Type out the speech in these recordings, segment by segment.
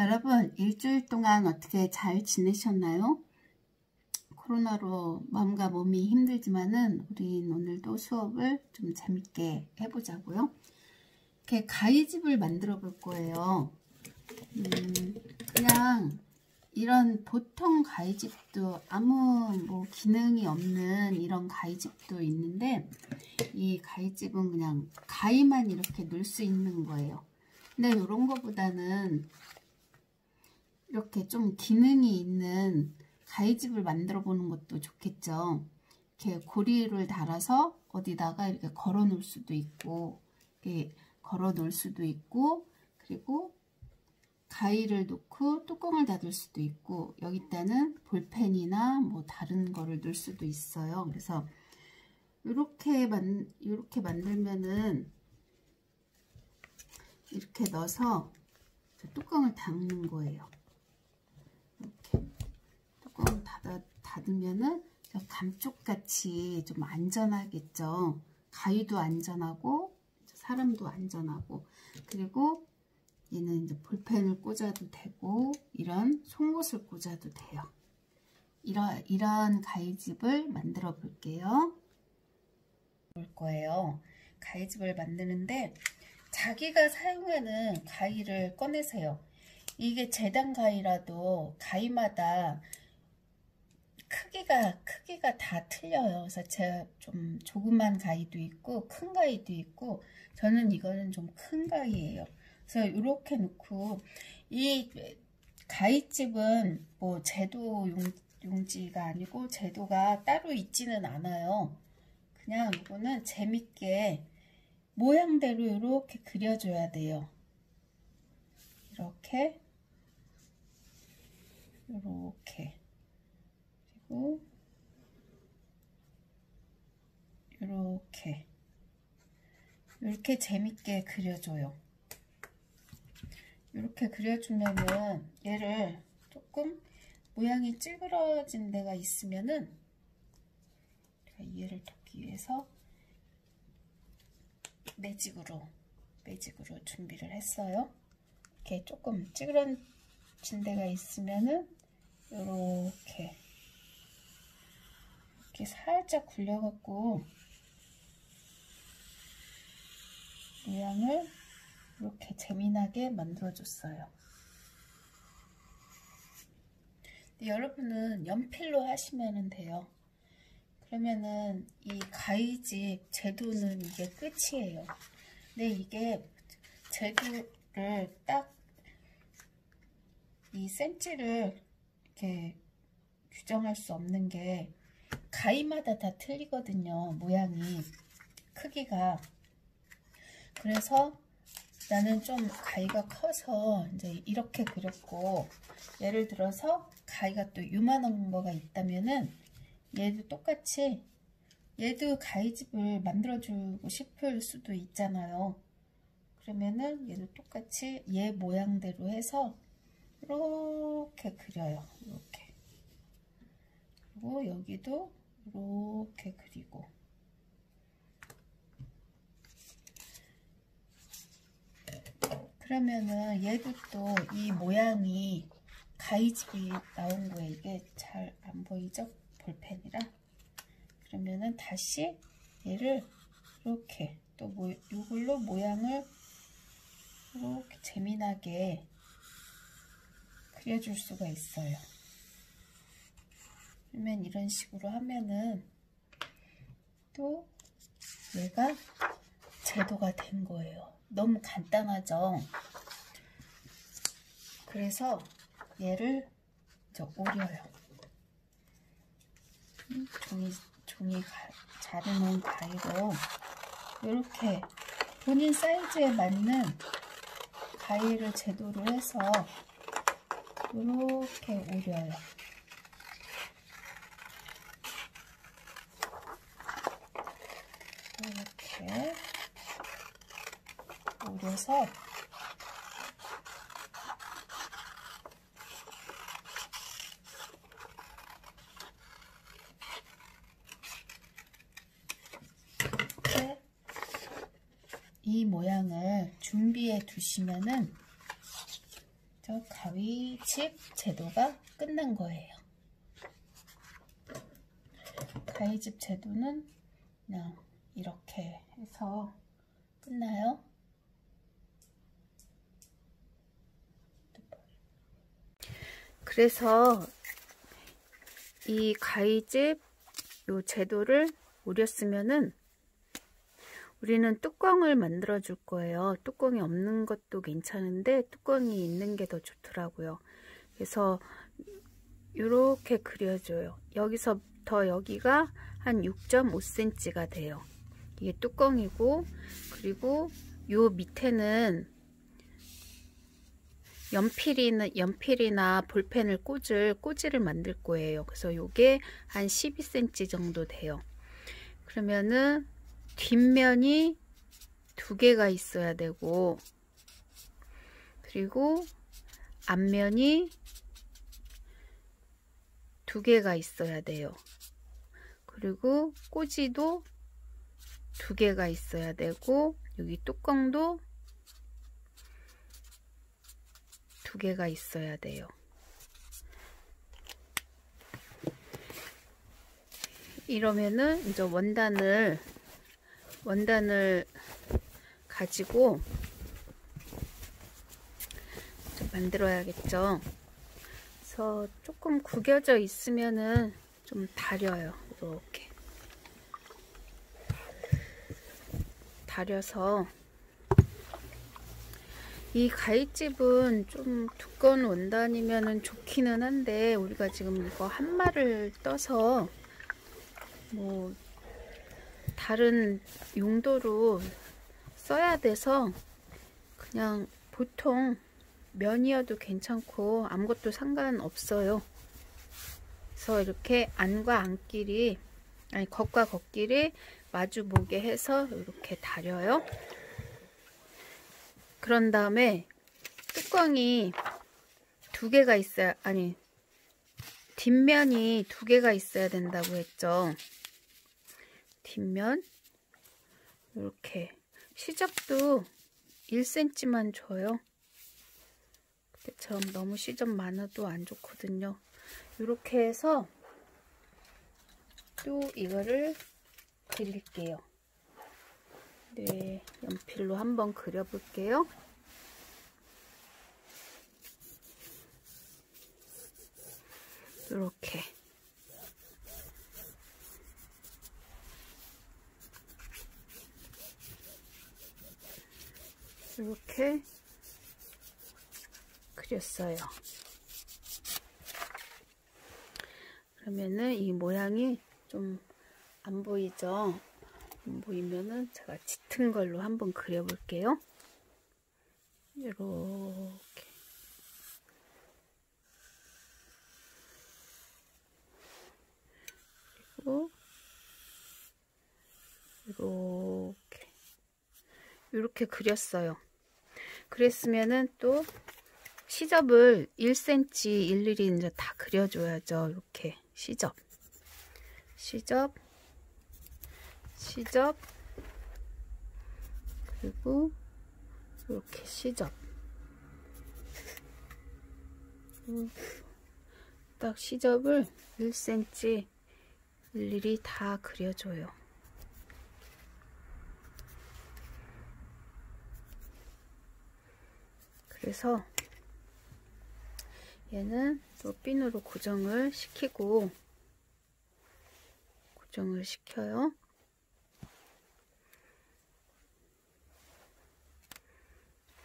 여러분, 일주일 동안 어떻게 잘 지내셨나요? 코로나로 마음과 몸이 힘들지만은 우린 오늘도 수업을 좀 재밌게 해보자고요. 이렇게 가위집을 만들어 볼 거예요. 그냥 이런 보통 가위집도 아무 기능이 없는 이런 가위집도 있는데, 이 가위집은 그냥 가위만 이렇게 넣을 수 있는 거예요. 근데 이런 거보다는 이렇게 좀 기능이 있는 가위집을 만들어 보는 것도 좋겠죠. 이렇게 고리를 달아서 어디다가 이렇게 걸어 놓을 수도 있고, 이렇게 걸어 놓을 수도 있고, 그리고 가위를 놓고 뚜껑을 닫을 수도 있고, 여기다는 볼펜이나 다른 거를 넣을 수도 있어요. 그래서 이렇게 만들면은 이렇게 넣어서 뚜껑을 닫는 거예요. 이렇게 뚜껑을 닫으면은 감쪽같이 좀 안전하겠죠. 가위도 안전하고 사람도 안전하고, 그리고 얘는 이제 볼펜을 꽂아도 되고 이런 송곳을 꽂아도 돼요. 이런 가위집을 만들어 볼게요. 가위집을 만드는데 자기가 사용하는 가위를 꺼내세요. 이게 재단 가위라도 가위마다 크기가 다 틀려요. 그래서 제가 좀 조그만 가위도 있고 큰 가위도 있고, 저는 이거는 좀 큰 가위예요. 그래서 이렇게 놓고, 이 가위집은 제도 용지가 아니고 제도가 따로 있지는 않아요. 그냥 이거는 재밌게 모양대로 이렇게 그려줘야 돼요. 이렇게 그리고 이렇게 재밌게 그려줘요. 이렇게 그려주면은 얘를 조금 모양이 찌그러진 데가 있으면은 제가 이해를 돕기 위해서 매직으로 준비를 했어요. 이렇게 조금 찌그러진 데가 있으면은 이렇게 살짝 굴려갖고 모양을 이렇게 재미나게 만들어줬어요. 여러분은 연필로 하시면 돼요. 그러면은 이 가위집 제도는 이게 끝이에요. 근데 이게 제도를 딱 이 센치를 이렇게 규정할 수 없는 게 가위마다 다 틀리거든요. 모양이, 크기가. 그래서 나는 좀 가위가 커서 이제 이렇게 그렸고, 예를 들어서 가위가 또 요만한 거가 있다면은 얘도 똑같이, 얘도 가위집을 만들어주고 싶을 수도 있잖아요. 그러면은 얘도 똑같이 얘 모양대로 해서 이렇게 그려요. 이렇게. 그리고 여기도 이렇게 그리고, 그러면은 얘도 또 이 모양이 가위집이 나온 거예요. 이게 잘 안 보이죠? 볼펜이라. 그러면은 다시 얘를 이렇게 또 이걸로 모양을 이렇게 재미나게 그려줄 수가 있어요. 그러면 이런 식으로 하면은 또 얘가 제도가 된 거예요. 너무 간단하죠? 그래서 얘를 오려요. 종이 자르는 가위로 이렇게 본인 사이즈에 맞는 가위를 제도를 해서 이렇게 오려요. 이렇게 오려서 이 모양을 준비해 두시면은 저 가위집 제도가 끝난 거예요. 가위집 제도는 그냥 이렇게 해서 끝나요. 그래서 이 가위집 요 제도를 오렸으면은 우리는 뚜껑을 만들어 줄 거예요. 뚜껑이 없는 것도 괜찮은데 뚜껑이 있는 게 더 좋더라고요. 그래서 이렇게 그려줘요. 여기서부터 여기가 한 6.5cm가 돼요. 이게 뚜껑이고, 그리고 요 밑에는 연필이나 볼펜을 꽂이를 만들 거예요. 그래서 요게 한 12cm 정도 돼요. 그러면은 뒷면이 2개가 있어야 되고, 그리고 앞면이 2개가 있어야 돼요. 그리고 꽂이도 2개가 있어야 되고, 여기 뚜껑도 2개가 있어야 돼요. 이러면은 이제 원단을 가지고 좀 만들어야겠죠. 그래서 조금 구겨져 있으면은 좀 다려요. 이렇게 다려서, 이 가위집은 좀 두꺼운 원단이면은 좋기는 한데 우리가 지금 이거 한 마를 떠서 뭐 다른 용도로 써야 돼서 그냥 보통 면이어도 괜찮고 아무것도 상관없어요. 그래서 이렇게 안과 안끼리, 아니 겉과 겉끼리 마주 보게 해서 이렇게 다려요. 그런 다음에 뚜껑이 2개가 있어야, 아니 뒷면이 2개가 있어야 된다고 했죠. 뒷면 이렇게 시접도 1cm만 줘요. 그때처럼 너무 시접 많아도 안 좋거든요. 이렇게 해서 또 이거를 그릴게요. 네, 연필로 한번 그려볼게요. 이렇게 이렇게 그렸어요. 그러면은 이 모양이 좀 안 보이죠? 안 보이면은 제가 짙은 걸로 한번 그려볼게요. 이렇게. 그리고 이렇게 그렸어요. 그랬으면은 또 시접을 1cm 일일이 이제 다 그려줘야죠. 이렇게 시접, 그리고 이렇게 시접, 딱 시접을 1cm 일일이 다 그려줘요. 그래서 얘는 또 핀으로 고정을 시켜요.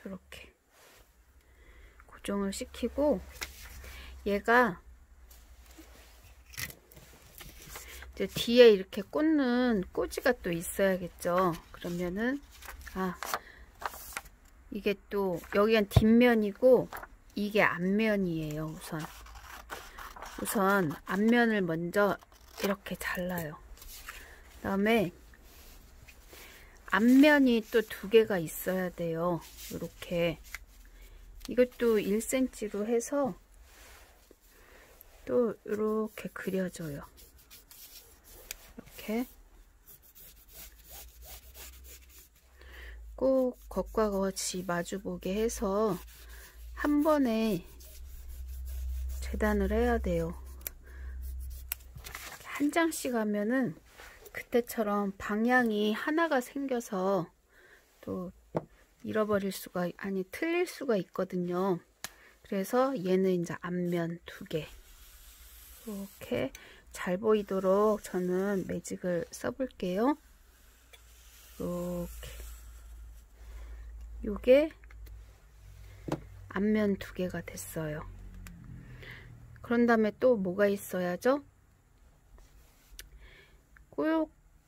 이렇게 고정을 시키고, 얘가 이제 뒤에 이렇게 꽂는 꽂이가 또 있어야겠죠. 그러면은 이게 또 여기가 뒷면이고 이게 앞면이에요. 우선 앞면을 먼저 이렇게 잘라요. 그 다음에 앞면이 또 2개가 있어야 돼요. 이렇게 이것도 1cm로 해서 또 이렇게 그려줘요. 이렇게 꼭 겉과 겉이 마주보게 해서 한 번에 재단을 해야 돼요. 한 장씩 하면은 그때처럼 방향이 하나가 생겨서 또 잃어버릴 수가, 아니 틀릴 수가 있거든요. 그래서 얘는 이제 앞면 2개 이렇게 잘 보이도록 저는 매직을 써볼게요. 이렇게 요게 앞면 2개가 됐어요. 그런 다음에 또 뭐가 있어야죠?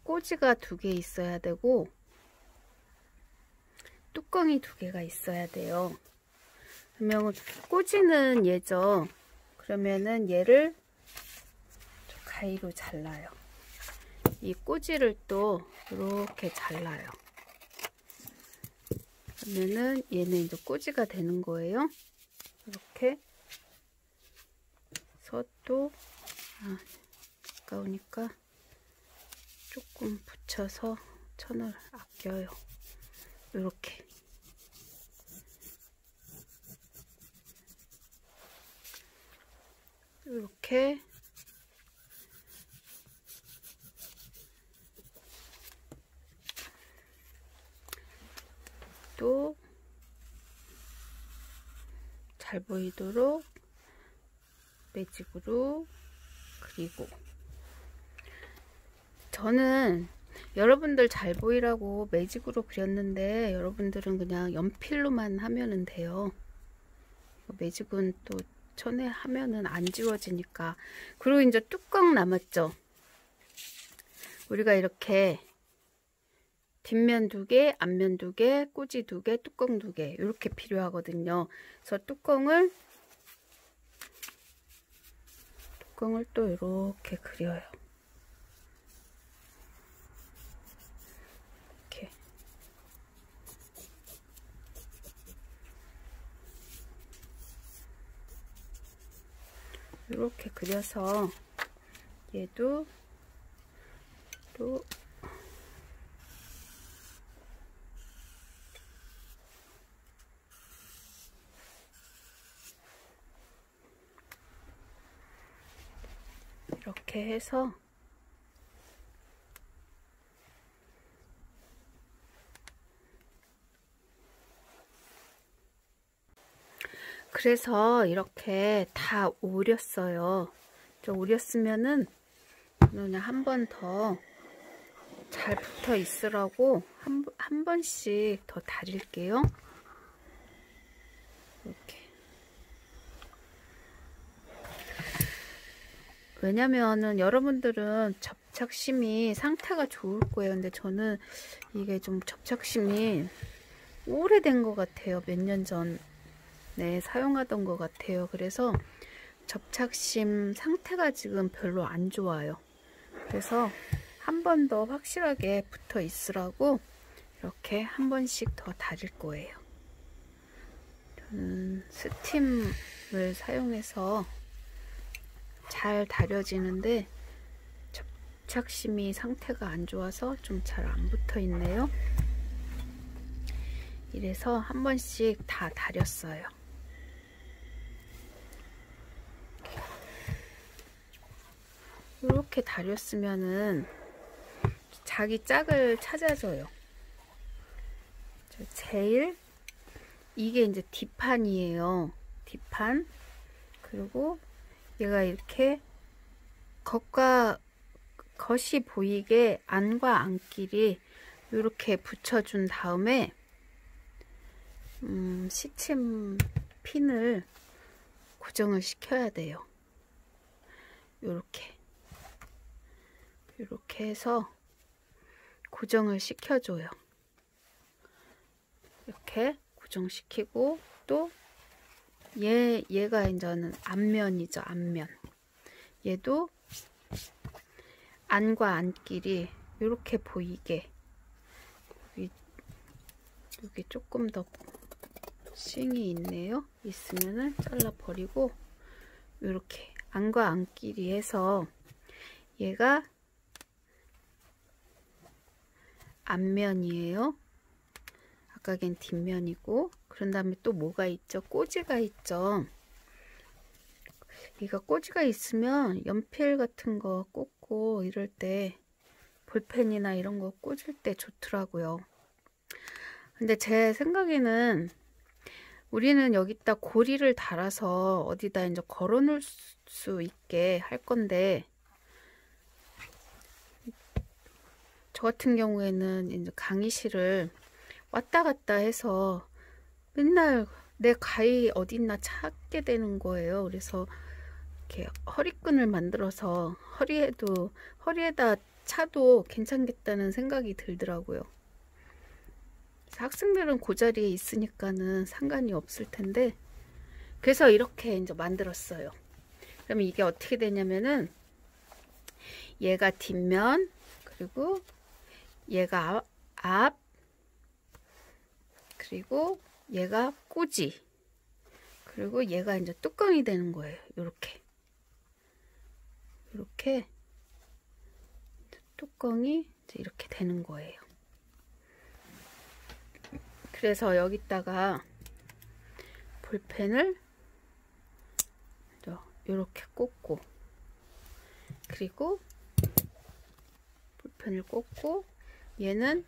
꼬지가 2개 있어야 되고 뚜껑이 2개가 있어야 돼요. 그러면 꼬지는 얘죠. 그러면은 얘를 가위로 잘라요. 이 꼬지를 또 이렇게 잘라요. 그러면은 얘는 이제 꼬지가 되는 거예요. 이렇게 해서 또 아까우니까 조금 붙여서 천을 아껴요. 이렇게 이렇게 또 잘 보이도록 매직으로 그리고 저는 여러분들 잘 보이라고 매직으로 그렸는데 여러분들은 그냥 연필로만 하면은 돼요. 매직은 또 천에 하면은 안 지워지니까. 그리고 이제 뚜껑 남았죠. 우리가 이렇게 뒷면 2개, 앞면 2개, 꼬지 2개, 뚜껑 2개 이렇게 필요하거든요. 그래서 뚜껑을 또 이렇게 그려요. 이렇게 이렇게 그려서 얘도 또 이렇게 해서 그래서 이렇게 다 오렸어요. 오렸으면은 그냥 한 번 더 잘 붙어 있으라고 한 번씩 더 다릴게요. 이렇게. 왜냐면은 여러분들은 접착심이 상태가 좋을 거예요. 근데 저는 이게 좀 접착심이 오래된 것 같아요. 몇 년 전에 사용하던 것 같아요. 그래서 접착심 상태가 지금 별로 안 좋아요. 그래서 한 번 더 확실하게 붙어 있으라고 이렇게 한 번씩 더 다릴 거예요. 저는 스팀을 사용해서 잘 다려지는데 접착심이 상태가 안 좋아서 좀 잘 안 붙어 있네요. 이래서 한 번씩 다 다렸어요. 이렇게 다렸으면은 자기 짝을 찾아줘요. 제일 이게 이제 뒷판이에요. 뒷판. 그리고 얘가 이렇게 겉이 보이게 안과 안끼리 이렇게 붙여준 다음에 시침 핀을 고정을 시켜야 돼요. 이렇게 해서 고정을 시켜줘요. 이렇게 고정시키고 또 얘가 이제는 앞면이죠. 앞면. 얘도 안과 안끼리 이렇게 보이게 여기 조금 더 싱이 있네요. 있으면은 잘라 버리고 이렇게 안과 안끼리 해서 얘가 앞면이에요. 아까 걘 뒷면이고 그런 다음에 또 뭐가 있죠? 꼬지가 있죠. 이거 꼬지가 있으면 연필 같은 거 꽂고 이럴 때 볼펜이나 이런 거 꽂을 때 좋더라고요. 근데 제 생각에는 우리는 여기다 고리를 달아서 어디다 이제 걸어 놓을 수 있게 할 건데, 저 같은 경우에는 이제 강의실을 왔다 갔다 해서 맨날 내 가위 어딨나 찾게 되는 거예요. 그래서 이렇게 허리끈을 만들어서 허리에다 차도 괜찮겠다는 생각이 들더라고요. 학생들은 그 자리에 있으니까는 상관이 없을 텐데, 그래서 이렇게 이제 만들었어요. 그러면 이게 어떻게 되냐면은 얘가 뒷면, 그리고 얘가 앞, 그리고 얘가 꼬지, 그리고 얘가 이제 뚜껑이 되는 거예요. 이렇게 뚜껑이 이제 이렇게 되는 거예요. 그래서 여기다가 볼펜을 이렇게 꽂고, 그리고 볼펜을 꽂고, 얘는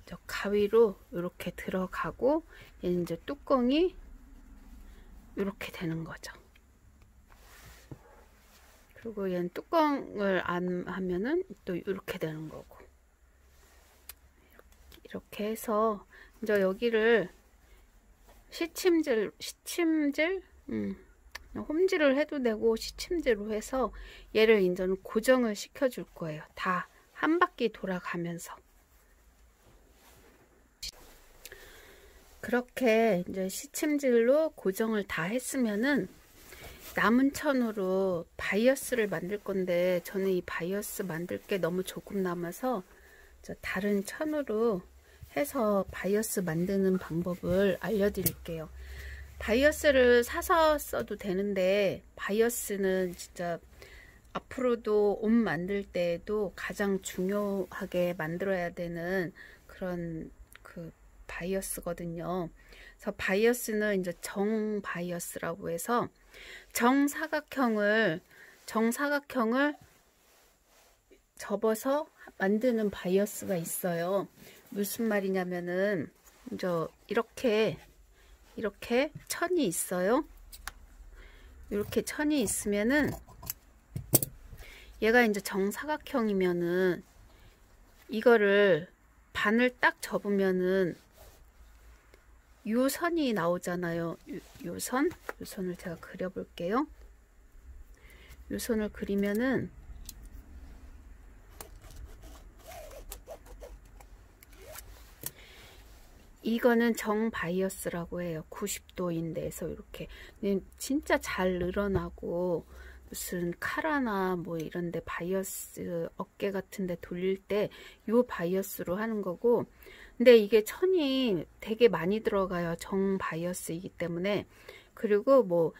저 가위로 이렇게 들어가고, 얘는 이제 뚜껑이 이렇게 되는 거죠. 그리고 얘는 뚜껑을 안 하면은 또 이렇게 되는 거고, 이렇게 해서 이제 여기를 홈질을 해도 되고 시침질로 해서 얘를 이제는 고정을 시켜 줄 거예요. 다 한 바퀴 돌아가면서. 그렇게 이제 시침질로 고정을 다 했으면은 남은 천으로 바이어스를 만들 건데, 저는 이 바이어스 만들 게 너무 조금 남아서 다른 천으로 해서 바이어스 만드는 방법을 알려드릴게요. 바이어스를 사서 써도 되는데, 바이어스는 진짜 앞으로도 옷 만들 때에도 가장 중요하게 만들어야 되는 그런 그 바이어스거든요. 그래서 바이어스는 이제 정바이어스라고 해서 정사각형을 접어서 만드는 바이어스가 있어요. 무슨 말이냐면은 이제 이렇게 천이 있어요. 이렇게 천이 있으면은 얘가 이제 정사각형이면은 이거를 반을 딱 접으면은 요 선이 나오잖아요. 요 선을 제가 그려볼게요. 요 선을 그리면은 이거는 정바이어스라고 해요. 90도인데서 이렇게 진짜 잘 늘어나고, 무슨 카라나 뭐 이런데 바이어스 어깨 같은데 돌릴 때 요 바이어스로 하는 거고, 근데 이게 천이 되게 많이 들어가요. 정바이어스이기 때문에. 그리고 뭐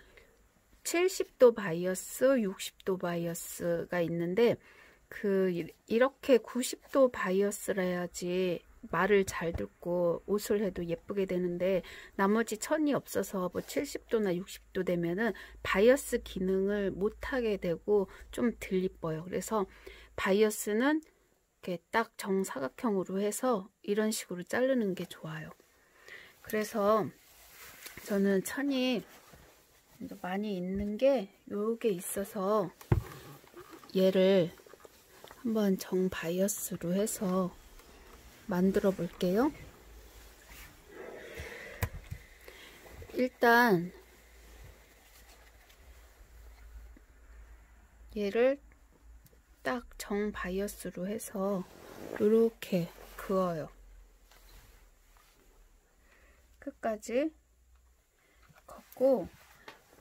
70도 바이어스, 60도 바이어스가 있는데, 이렇게 90도 바이어스라 해야지 말을 잘 듣고 옷을 해도 예쁘게 되는데, 나머지 천이 없어서 뭐 70도나 60도 되면은 바이어스 기능을 못하게 되고 좀 덜 이뻐요. 그래서 바이어스는 이렇게 딱 정사각형으로 해서 이런 식으로 자르는 게 좋아요. 그래서 저는 천이 많이 있는 게 요게 있어서 얘를 한번 정바이어스로 해서 만들어 볼게요. 일단 얘를 딱 정바이어스로 해서 이렇게 그어요. 끝까지 걷고,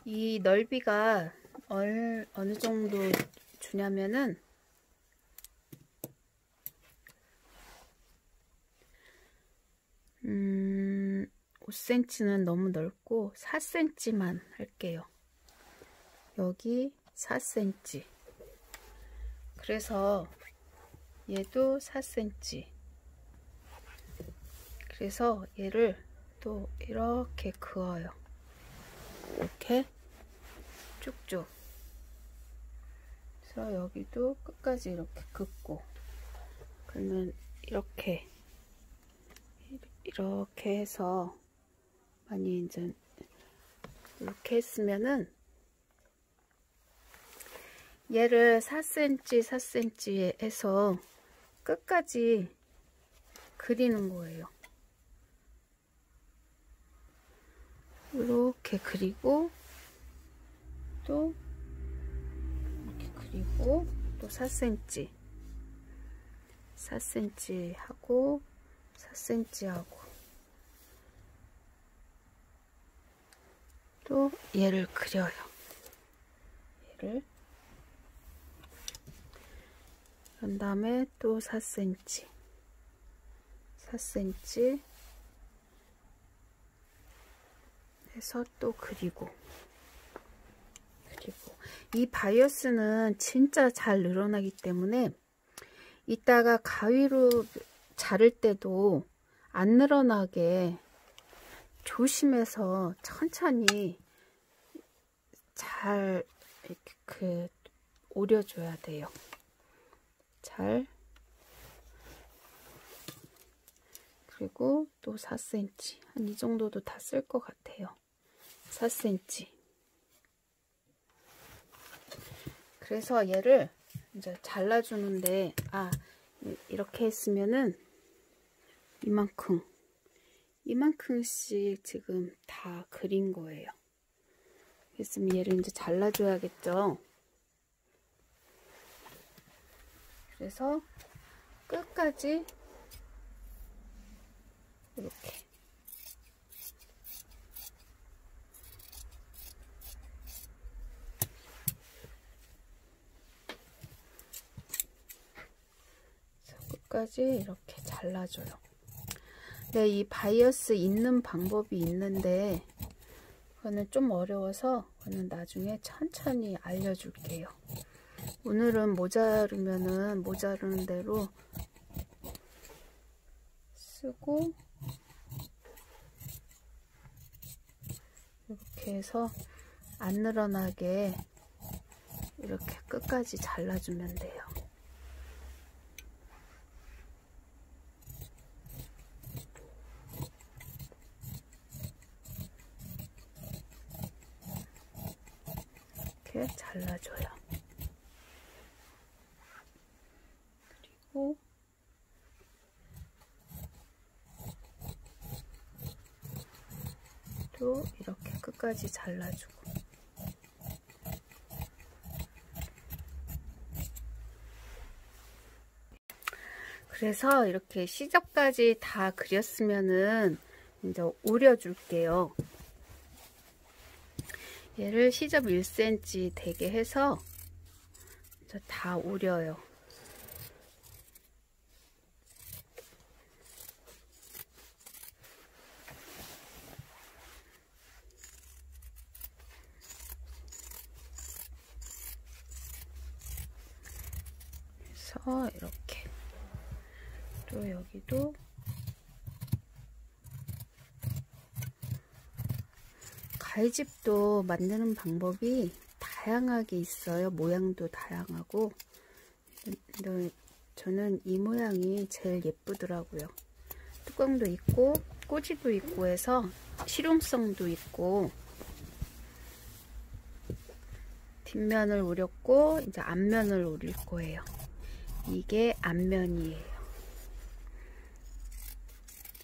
이 넓이가 어느 정도 주냐면은 5cm는 너무 넓고 4cm만 할게요. 여기 4cm. 그래서 얘도 4cm. 그래서 얘를 또 이렇게 그어요. 이렇게 쭉쭉. 그래서 여기도 끝까지 이렇게 긋고, 그러면 이렇게 해서 많이 이제 이렇게 했으면은 얘를 4cm 4cm 해서 끝까지 그리는 거예요. 이렇게 그리고 또 이렇게 그리고 또 4cm 4cm 하고 4cm 하고 또 얘를 그려요. 얘를 그런 다음에 또 4cm 4cm 해서 또 그리고 이 바이어스는 진짜 잘 늘어나기 때문에 이따가 가위로 자를 때도 안 늘어나게 조심해서 천천히 잘 이렇게 오려줘야 돼요. 잘. 그리고 또 4cm 한 이 정도도 다 쓸 것 같아요. 4cm. 그래서 얘를 이제 잘라주는데, 이렇게 했으면은 이만큼씩 지금 다 그린 거예요. 그랬으면 얘를 이제 잘라줘야겠죠. 그래서 끝까지 이렇게 이렇게 잘라줘요. 네, 이 바이어스 있는 방법이 있는데 그거는 좀 어려워서 그거는 나중에 천천히 알려줄게요. 오늘은 모자르면은 모자르는 대로 쓰고 이렇게 해서 안 늘어나게 이렇게 끝까지 잘라주면 돼요. 이렇게 잘라줘요. 그리고 또 이렇게 끝까지 잘라주고, 그래서 이렇게 시접까지 다 그렸으면은 이제 오려줄게요. 얘를 시접 1cm 되게 해서 이제 다 오려요. 그래서 이렇게 또 여기도 가위집도 만드는 방법이 다양하게 있어요. 모양도 다양하고. 근데 저는 이 모양이 제일 예쁘더라고요. 뚜껑도 있고 꼬지도 있고 해서 실용성도 있고. 뒷면을 오렸고 이제 앞면을 오릴 거예요. 이게 앞면이에요.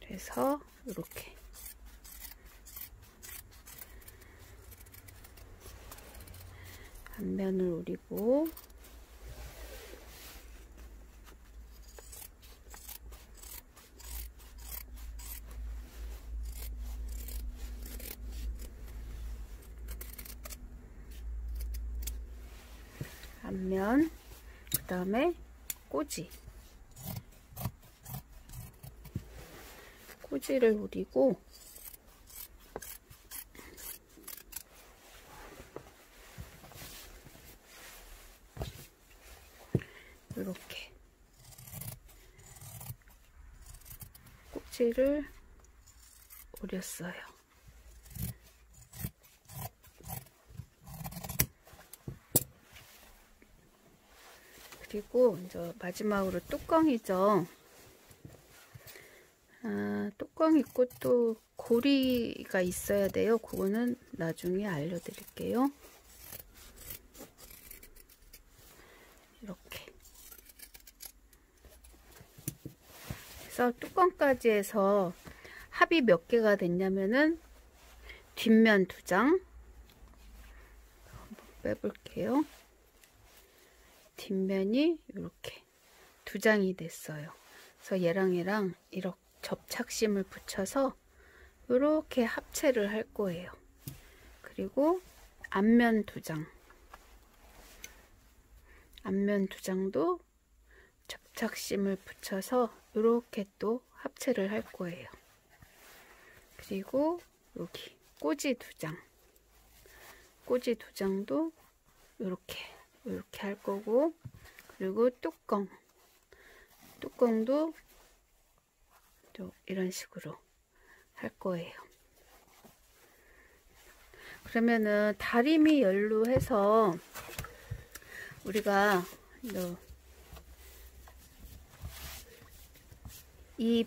그래서 이렇게 앞면을 오리고 앞면, 그 다음에 꼬지를 오리고 이렇게 꼭지를 오렸어요. 그리고 이제 마지막으로 뚜껑이죠. 뚜껑 있고 또 고리가 있어야 돼요. 그거는 나중에 알려드릴게요. 이렇게 그래서 뚜껑까지 해서 합이 몇 개가 됐냐면은 뒷면 2장 한번 빼볼게요. 뒷면이 이렇게 2장이 됐어요. 그래서 얘랑 이렇게 접착심을 붙여서 이렇게 합체를 할 거예요. 그리고 앞면 2장, 앞면 2장도 접착심을 붙여서 이렇게 또 합체를 할 거예요. 그리고 여기 꼬지 2장, 꼬지 2장도 이렇게 할 거고, 그리고 뚜껑도 또 이런 식으로 할 거예요. 그러면은 다리미 열로 해서 우리가 이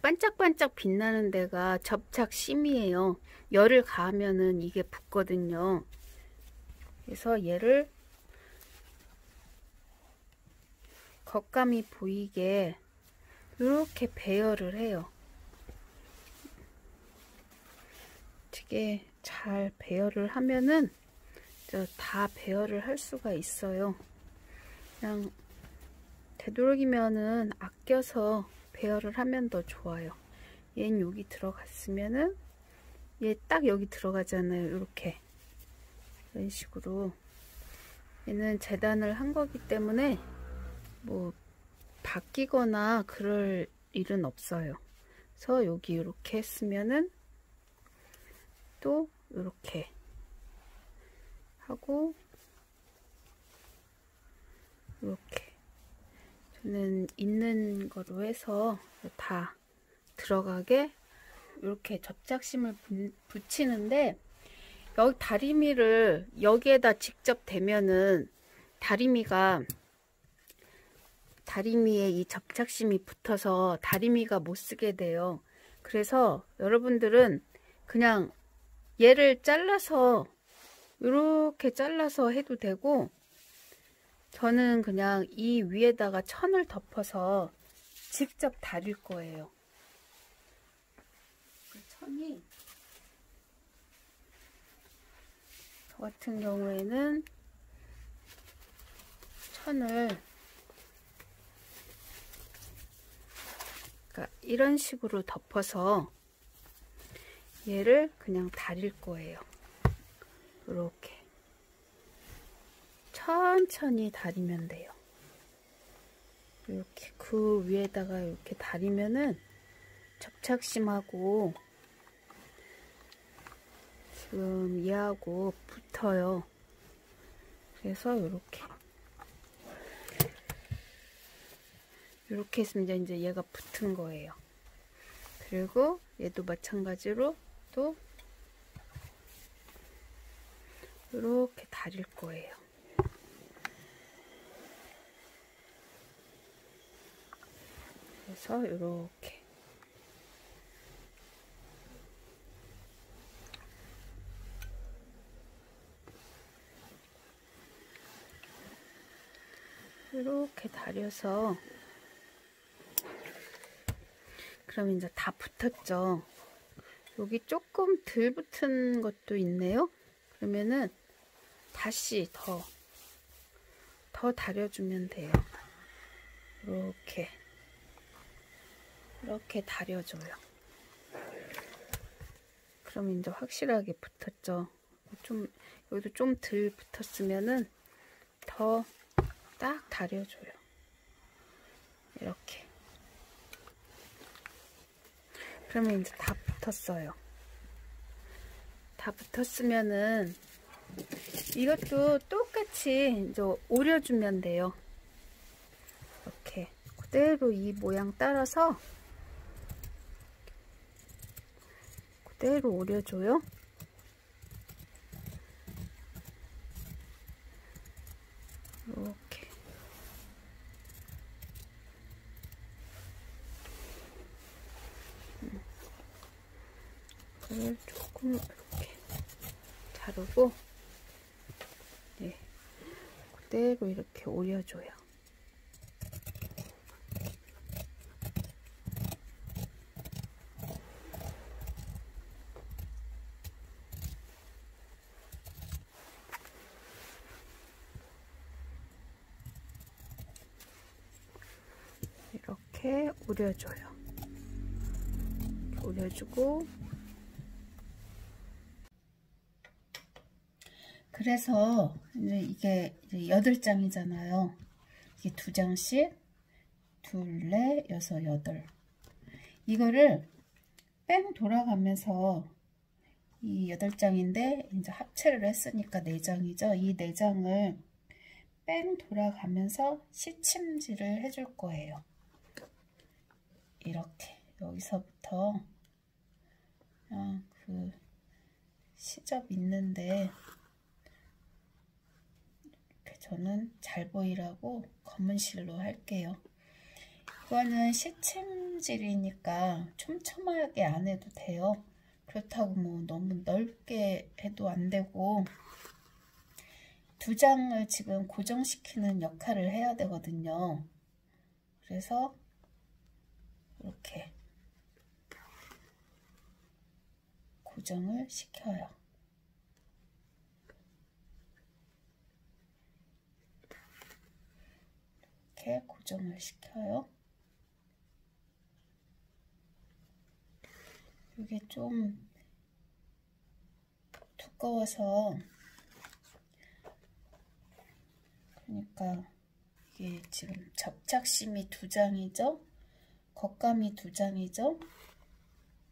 반짝반짝 빛나는 데가 접착심이에요. 열을 가하면은 이게 붙거든요. 그래서 얘를 겉감이 보이게 이렇게 배열을 해요. 되게 잘 배열을 하면은 다 배열을 할 수가 있어요. 그냥 되도록이면은 아껴서 배열을 하면 더 좋아요. 얘는 여기 들어갔으면은 얘 딱 여기 들어가잖아요. 이렇게 이런 식으로 얘는 재단을 한 거기 때문에 뭐 바뀌거나 그럴 일은 없어요. 그래서 여기 이렇게 했으면은 또 이렇게 하고 이렇게 저는 있는 거로 해서 다 들어가게 이렇게 접착심을 붙이는데, 여기 다리미를 여기에다 직접 대면은 다리미에 이 접착심이 붙어서 다리미가 못 쓰게 돼요. 그래서 여러분들은 그냥 얘를 잘라서 이렇게 잘라서 해도 되고, 저는 그냥 이 위에다가 천을 덮어서 직접 다릴 거예요. 천이 저 같은 경우에는 천을 이런 식으로 덮어서 얘를 그냥 다릴 거예요. 이렇게 천천히 다리면 돼요. 이렇게 그 위에다가 이렇게 다리면은 접착심하고 지금 얘하고 붙어요. 그래서 이렇게 했으면 이제 얘가 붙은 거예요. 그리고 얘도 마찬가지로 또 이렇게 다릴 거예요. 그래서 이렇게 다려서, 그럼 이제 다 붙었죠. 여기 조금 덜 붙은 것도 있네요. 그러면은 다시 더 다려주면 돼요. 이렇게 다려줘요. 그럼 이제 확실하게 붙었죠. 여기도 좀 덜 붙었으면은 더 딱 다려줘요. 이렇게. 그러면 이제 다 붙었어요. 다 붙었으면은 이것도 똑같이 이제 오려주면 돼요. 이렇게 그대로 이 모양 따라서 그대로 오려줘요. 이렇게. 이걸 조금 이렇게 자르고, 네, 그대로 이렇게 오려줘요. 이렇게 오려줘요. 이렇게 오려주고, 그래서 이게 8장이잖아요. 이게 2장씩, 둘, 넷, 여섯, 여덟. 이거를 뺑 돌아가면서 이 8장인데 이제 합체를 했으니까 4장이죠. 이 4장을 뺑 돌아가면서 시침질을 해줄 거예요. 이렇게 여기서부터 그냥 그 시접 있는데, 이렇게 저는 잘 보이라고 검은 실로 할게요. 이거는 시침질이니까 촘촘하게 안 해도 돼요. 그렇다고 뭐 너무 넓게 해도 안 되고, 2장을 지금 고정시키는 역할을 해야 되거든요. 그래서 이렇게 고정을 시켜요. 이렇게 고정을 시켜요. 이게 좀 두꺼워서, 그러니까 이게 지금 접착심이 2장이죠. 겉감이 2장이죠.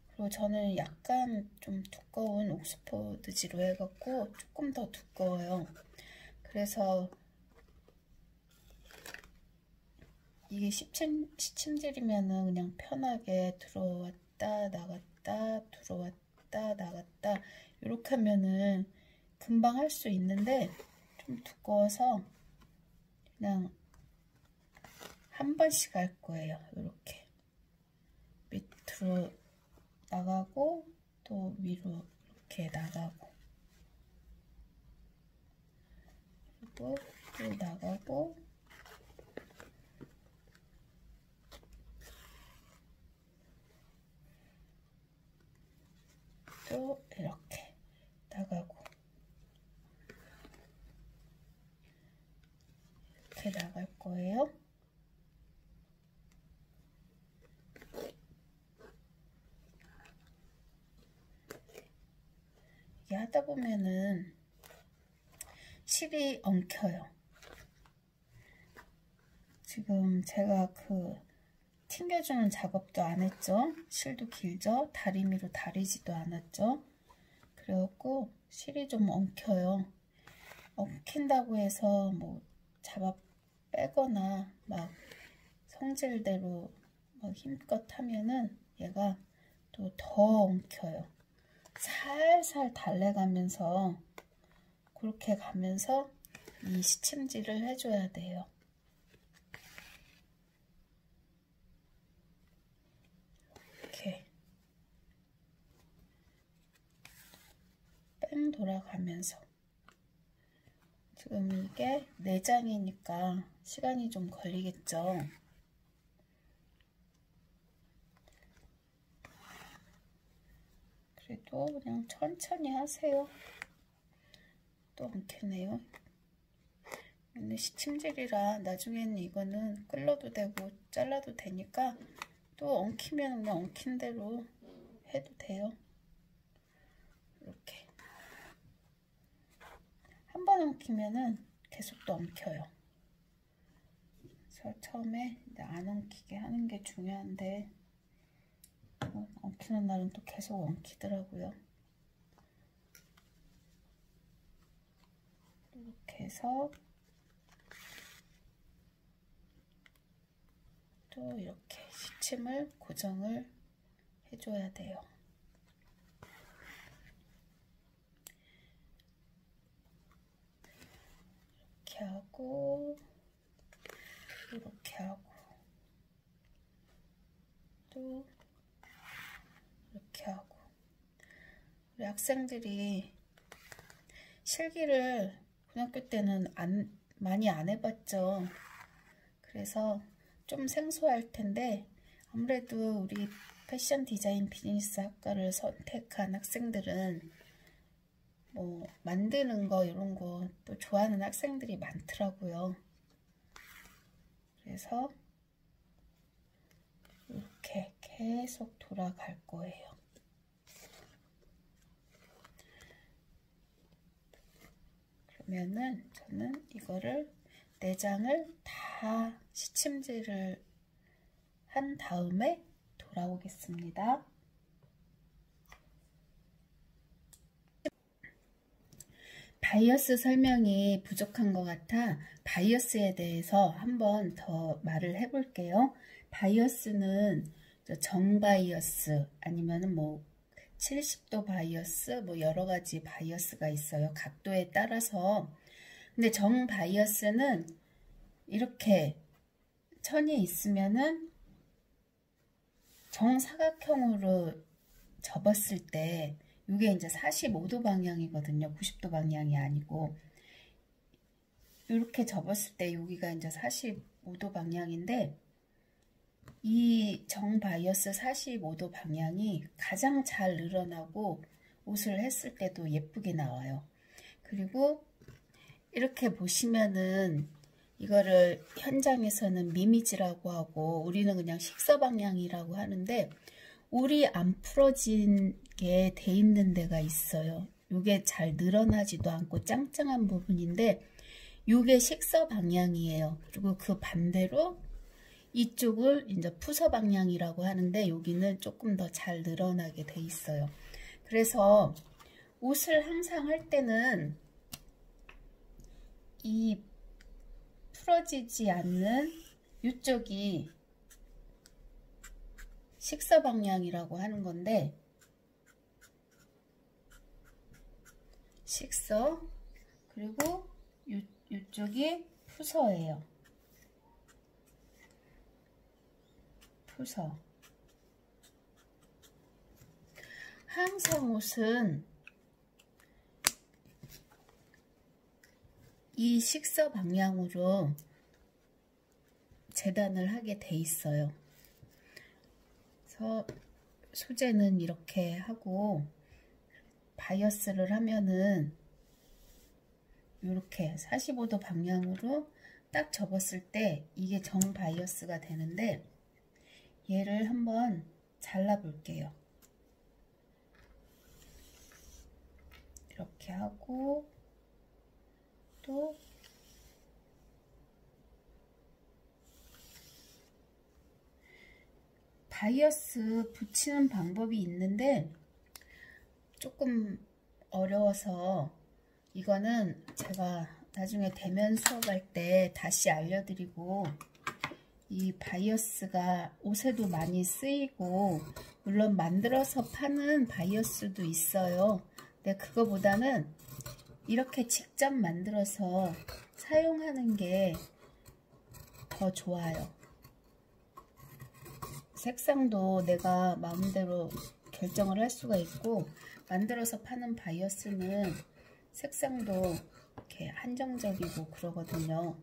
그리고 저는 약간 좀 두꺼운 옥스포드지로 해갖고 조금 더 두꺼워요. 그래서 이게 시침질이면은 그냥 편하게 들어왔다 나갔다 들어왔다 나갔다 이렇게 하면은 금방 할 수 있는데, 좀 두꺼워서 그냥 한 번씩 할 거예요. 이렇게 밑으로 나가고 또 위로 이렇게 나가고, 그리고 또 나가고, 또 이렇게 나가고, 이렇게 나갈 거예요. 이게 하다 보면은 실이 엉켜요. 지금 제가 그 튕겨주는 작업도 안 했죠. 실도 길죠. 다리미로 다리지도 않았죠. 그래갖고 실이 좀 엉켜요. 엉킨다고 해서 뭐 잡아 빼거나 막 성질대로 막 힘껏 하면은 얘가 또 더 엉켜요. 살살 달래가면서, 그렇게 가면서 이 시침질을 해줘야 돼요. 이렇게 뺑 돌아가면서. 지금 이게 4장이니까 시간이 좀 걸리겠죠. 그래도 그냥 천천히 하세요. 또 엉키네요. 근데 시침질이라 나중에는 이거는 끌러도 되고 잘라도 되니까, 또 엉키면 그냥 엉킨 대로 해도 돼요. 이렇게 한 번 엉키면은 계속 또 엉켜요. 그래서 처음에 안 엉키게 하는 게 중요한데, 엉키는 날은 또 계속 엉키더라고요. 이렇게 해서 또 이렇게 시침을 고정을 해줘야 돼요. 하고 이렇게 하고 또 이렇게 하고. 우리 학생들이 실기를 고등학교 때는 많이 안 해봤죠. 그래서 좀 생소할 텐데 아무래도 우리 패션 디자인 비즈니스 학과를 선택한 학생들은 뭐 만드는 거 이런 거 또 좋아하는 학생들이 많더라고요. 그래서 이렇게 계속 돌아갈 거예요. 그러면은 저는 이거를 4장을 다 시침질을 한 다음에 돌아오겠습니다. 바이어스 설명이 부족한 것 같아 바이어스에 대해서 한번 더 말을 해볼게요. 바이어스는 정바이어스 아니면은 뭐 70도 바이어스 뭐 여러 가지 바이어스가 있어요. 각도에 따라서. 근데 정바이어스는 이렇게 천이 있으면은 정사각형으로 접었을 때 이게 이제 45도 방향이거든요. 90도 방향이 아니고 이렇게 접었을 때 여기가 이제 45도 방향인데 이 정바이어스 45도 방향이 가장 잘 늘어나고 옷을 했을 때도 예쁘게 나와요. 그리고 이렇게 보시면은 이거를 현장에서는 미미지라고 하고 우리는 그냥 식서 방향이라고 하는데 울이 안 풀어진 게 돼 있는 데가 있어요. 이게 잘 늘어나지도 않고 짱짱한 부분인데 이게 식서 방향이에요. 그리고 그 반대로 이쪽을 이제 푸서 방향이라고 하는데 여기는 조금 더 잘 늘어나게 돼 있어요. 그래서 옷을 항상 할 때는 이 풀어지지 않는 이쪽이 식서 방향이라고 하는 건데 식서 그리고 이쪽이 푸서예요. 푸서. 항상 옷은 이 식서 방향으로 재단을 하게 돼 있어요. 그래서 소재는 이렇게 하고 바이어스를 하면은 이렇게 45도 방향으로 딱 접었을 때 이게 정 바이어스가 되는데 얘를 한번 잘라 볼게요. 이렇게 하고 또 바이어스 붙이는 방법이 있는데 조금 어려워서 이거는 제가 나중에 대면 수업할 때 다시 알려드리고 이 바이어스가 옷에도 많이 쓰이고 물론 만들어서 파는 바이어스도 있어요. 근데 그거보다는 이렇게 직접 만들어서 사용하는 게 더 좋아요. 색상도 내가 마음대로 결정을 할 수가 있고 만들어서 파는 바이어스는 색상도 이렇게 한정적이고 그러거든요.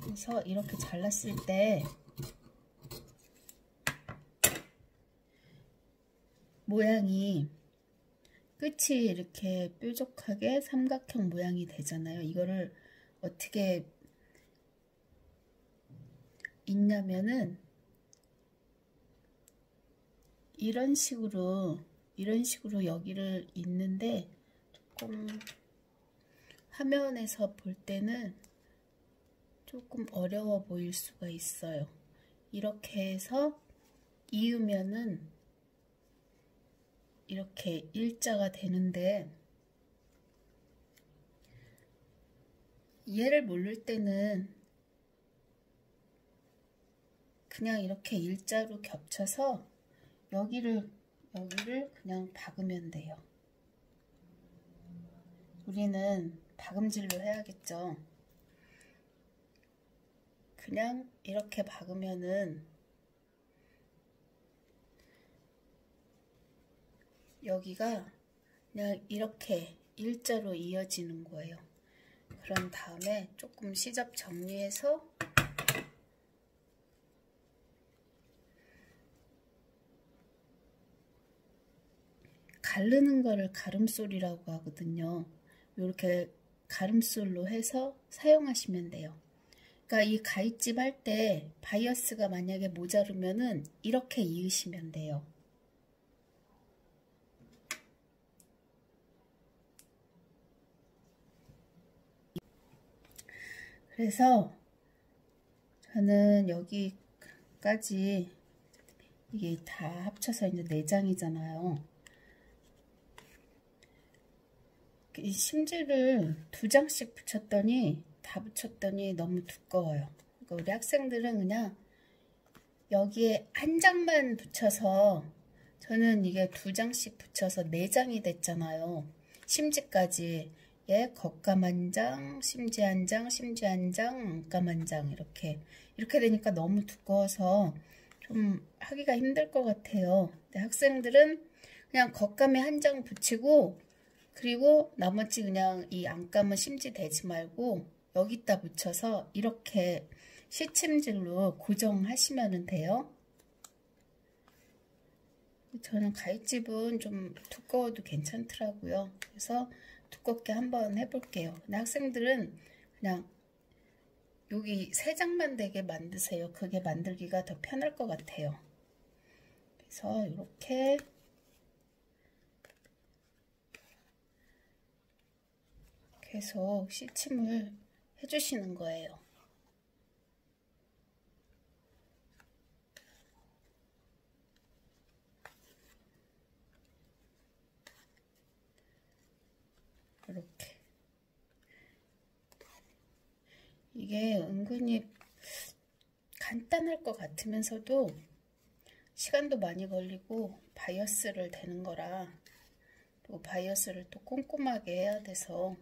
그래서 이렇게 잘랐을 때 모양이 끝이 이렇게 뾰족하게 삼각형 모양이 되잖아요. 이거를 어떻게 읽냐면은 이런 식으로 여기를 읽는데 조금 화면에서 볼 때는 조금 어려워 보일 수가 있어요. 이렇게 해서 이으면은 이렇게 일자가 되는데 얘를 모를 때는 그냥 이렇게 일자로 겹쳐서 여기를 그냥 박으면 돼요. 우리는 박음질로 해야겠죠. 그냥 이렇게 박으면은 여기가 그냥 이렇게 일자로 이어지는 거예요. 그런 다음에 조금 시접 정리해서 가르는 거를 가름솔이라고 하거든요. 이렇게 가름솔로 해서 사용하시면 돼요. 그러니까 이 가위집 할 때 바이어스가 만약에 모자르면은 이렇게 이으시면 돼요. 그래서 저는 여기까지 이게 다 합쳐서 이제 4장이잖아요. 이 심지를 2장씩 붙였더니 다 붙였더니 너무 두꺼워요. 그러니까 우리 학생들은 그냥 여기에 1장만 붙여서, 저는 이게 2장씩 붙여서 4장이 됐잖아요. 심지까지. 예, 겉감 1장, 심지 1장, 심지 1장, 안감 1장 이렇게 되니까 너무 두꺼워서 좀 하기가 힘들 것 같아요. 근데 학생들은 그냥 겉감에 1장 붙이고, 그리고 나머지 그냥 이 안감은 심지 대지 말고 여기다 붙여서 이렇게 시침질로 고정하시면 돼요. 저는 가위집은 좀 두꺼워도 괜찮더라고요. 그래서 두껍게 한번 해볼게요. 근데 학생들은 그냥 여기 3장만 되게 만드세요. 그게 만들기가 더 편할 것 같아요. 그래서 이렇게 계속 시침을 해주시는 거예요. 이렇게. 이게 은근히 간단할 것 같으면서도 시간도 많이 걸리고 바이어스를 대는 거라, 또 바이어스를 또 꼼꼼하게 해야 돼서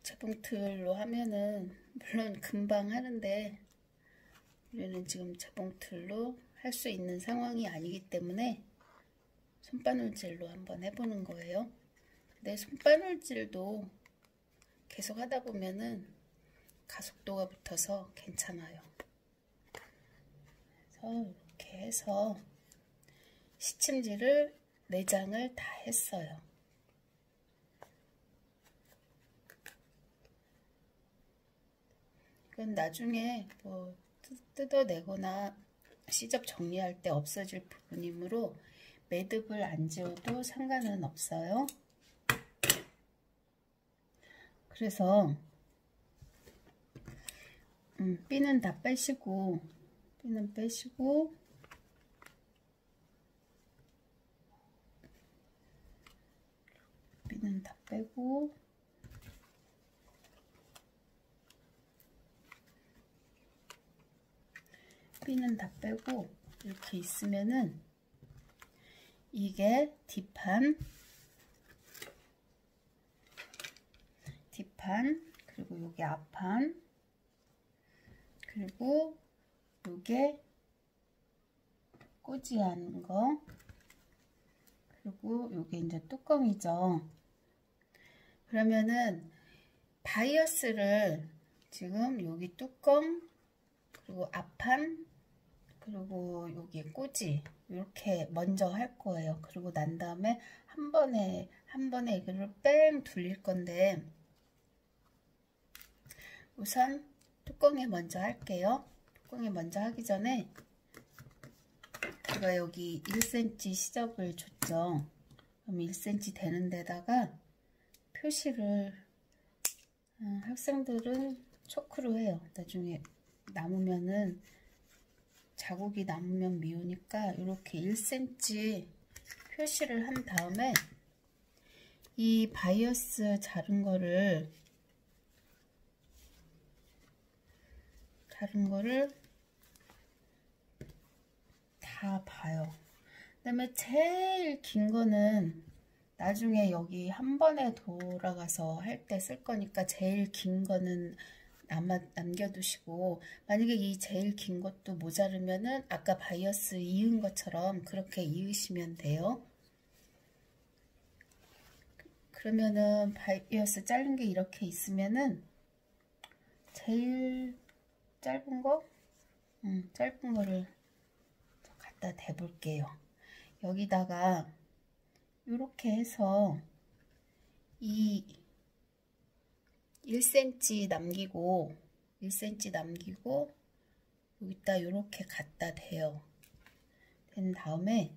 재봉틀로 하면은 물론 금방 하는데 우리는 지금 재봉틀로 할 수 있는 상황이 아니기 때문에 손바늘질로 한번 해보는 거예요. 근데 손바늘질도 계속 하다 보면은 가속도가 붙어서 괜찮아요. 그래서 이렇게 해서 시침질을 4장을 다 했어요. 이건 나중에 뭐 뜯어내거나 시접 정리할 때 없어질 부분이므로 매듭을 안 지어도 상관은 없어요. 그래서 핀은 다 빼시고, 핀은 빼시고, 핀은 다 빼고, 핀은 다 빼고 이렇게 있으면은 이게 뒷판, 그리고 여기 앞판, 그리고 요게 꼬지하는 거, 그리고 요게 이제 뚜껑이죠. 그러면은 바이어스를 지금 여기 뚜껑, 그리고 앞판, 그리고 여기 꼬지 이렇게 먼저 할 거예요. 그리고 난 다음에 한 번에 이거를 뺑 돌릴 건데, 우선 뚜껑에 먼저 할게요. 뚜껑에 먼저 하기 전에 제가 여기 1cm 시접을 줬죠. 그럼 1cm 되는 데다가 표시를, 학생들은 초크로 해요. 나중에 남으면은, 자국이 남으면 미우니까 이렇게 1cm 표시를 한 다음에 이 바이어스 자른 거를 다 봐요. 그 다음에 제일 긴 거는 나중에 여기 한 번에 돌아가서 할 때 쓸 거니까 제일 긴 거는 남겨두시고, 만약에 이 제일 긴 것도 모자르면은 아까 바이어스 이은 것처럼 그렇게 이으시면 돼요. 그러면은 바이어스 자른 게 이렇게 있으면은 제일 짧은 거? 짧은 거를 갖다 대볼게요. 여기다가 이렇게 해서 이 1cm 남기고 1cm 남기고 여기다 이렇게 갖다 대요. 된 다음에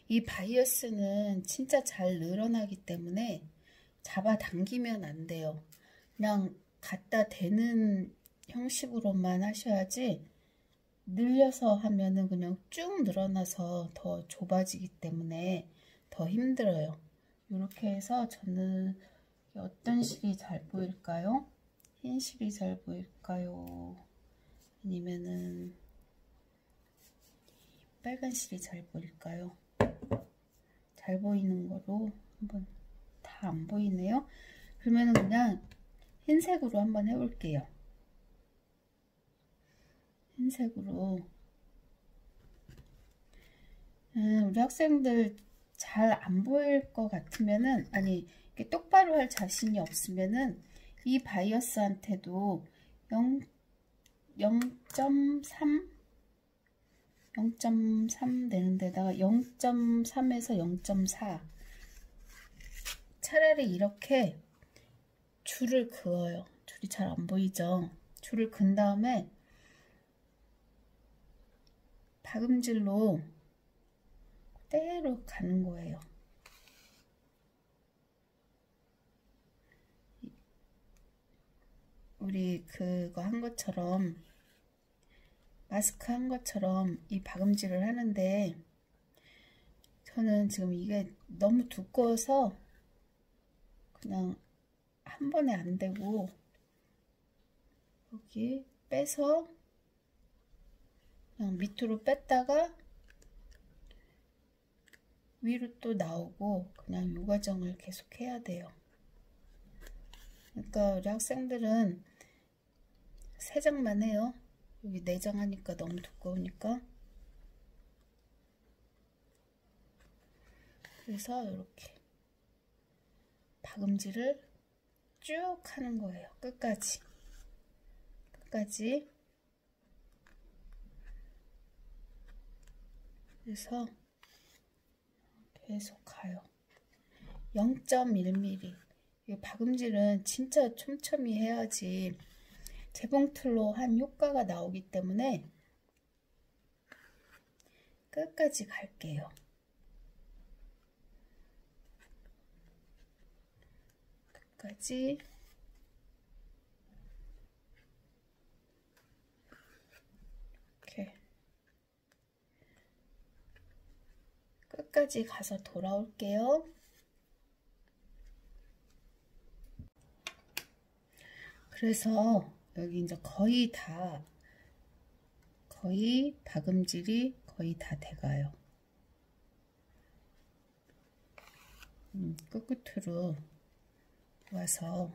이 바이어스는 진짜 잘 늘어나기 때문에 잡아당기면 안 돼요. 그냥 갖다 대는 형식으로만 하셔야지, 늘려서 하면은 그냥 쭉 늘어나서 더 좁아지기 때문에 더 힘들어요. 이렇게 해서 저는 어떤 실이 잘 보일까요? 흰 실이 잘 보일까요? 아니면은 빨간 실이 잘 보일까요? 잘 보이는 거로 한번, 다 안 보이네요. 그러면은 그냥 흰색으로 한번 해볼게요. 흰색으로. 우리 학생들 잘 안 보일 것 같으면은, 아니 이렇게 똑바로 할 자신이 없으면은 이 바이어스한테도 0.3 되는 데다가 0.3에서 0.4 차라리 이렇게 줄을 그어요. 줄이 잘 안 보이죠? 줄을 근 다음에 박음질로 그대로 가는 거예요. 우리 그거 한 것처럼, 마스크 한 것처럼 이 박음질을 하는데, 저는 지금 이게 너무 두꺼워서 그냥 한 번에 안 되고 여기 빼서 그냥 밑으로 뺐다가 위로 또 나오고, 그냥 이 과정을 계속 해야 돼요. 그러니까 우리 학생들은 3장만 해요. 여기 4장 하니까 너무 두꺼우니까. 그래서 이렇게 박음질을 쭉 하는 거예요. 끝까지. 그래서 계속 가요. 0.1mm. 이 박음질은 진짜 촘촘히 해야지 재봉틀로 한 효과가 나오기 때문에 끝까지 갈게요. 끝까지. 이렇게 끝까지 가서 돌아올게요. 그래서 여기 이제 거의 박음질이 거의 다 돼가요. 끝끝으로 와서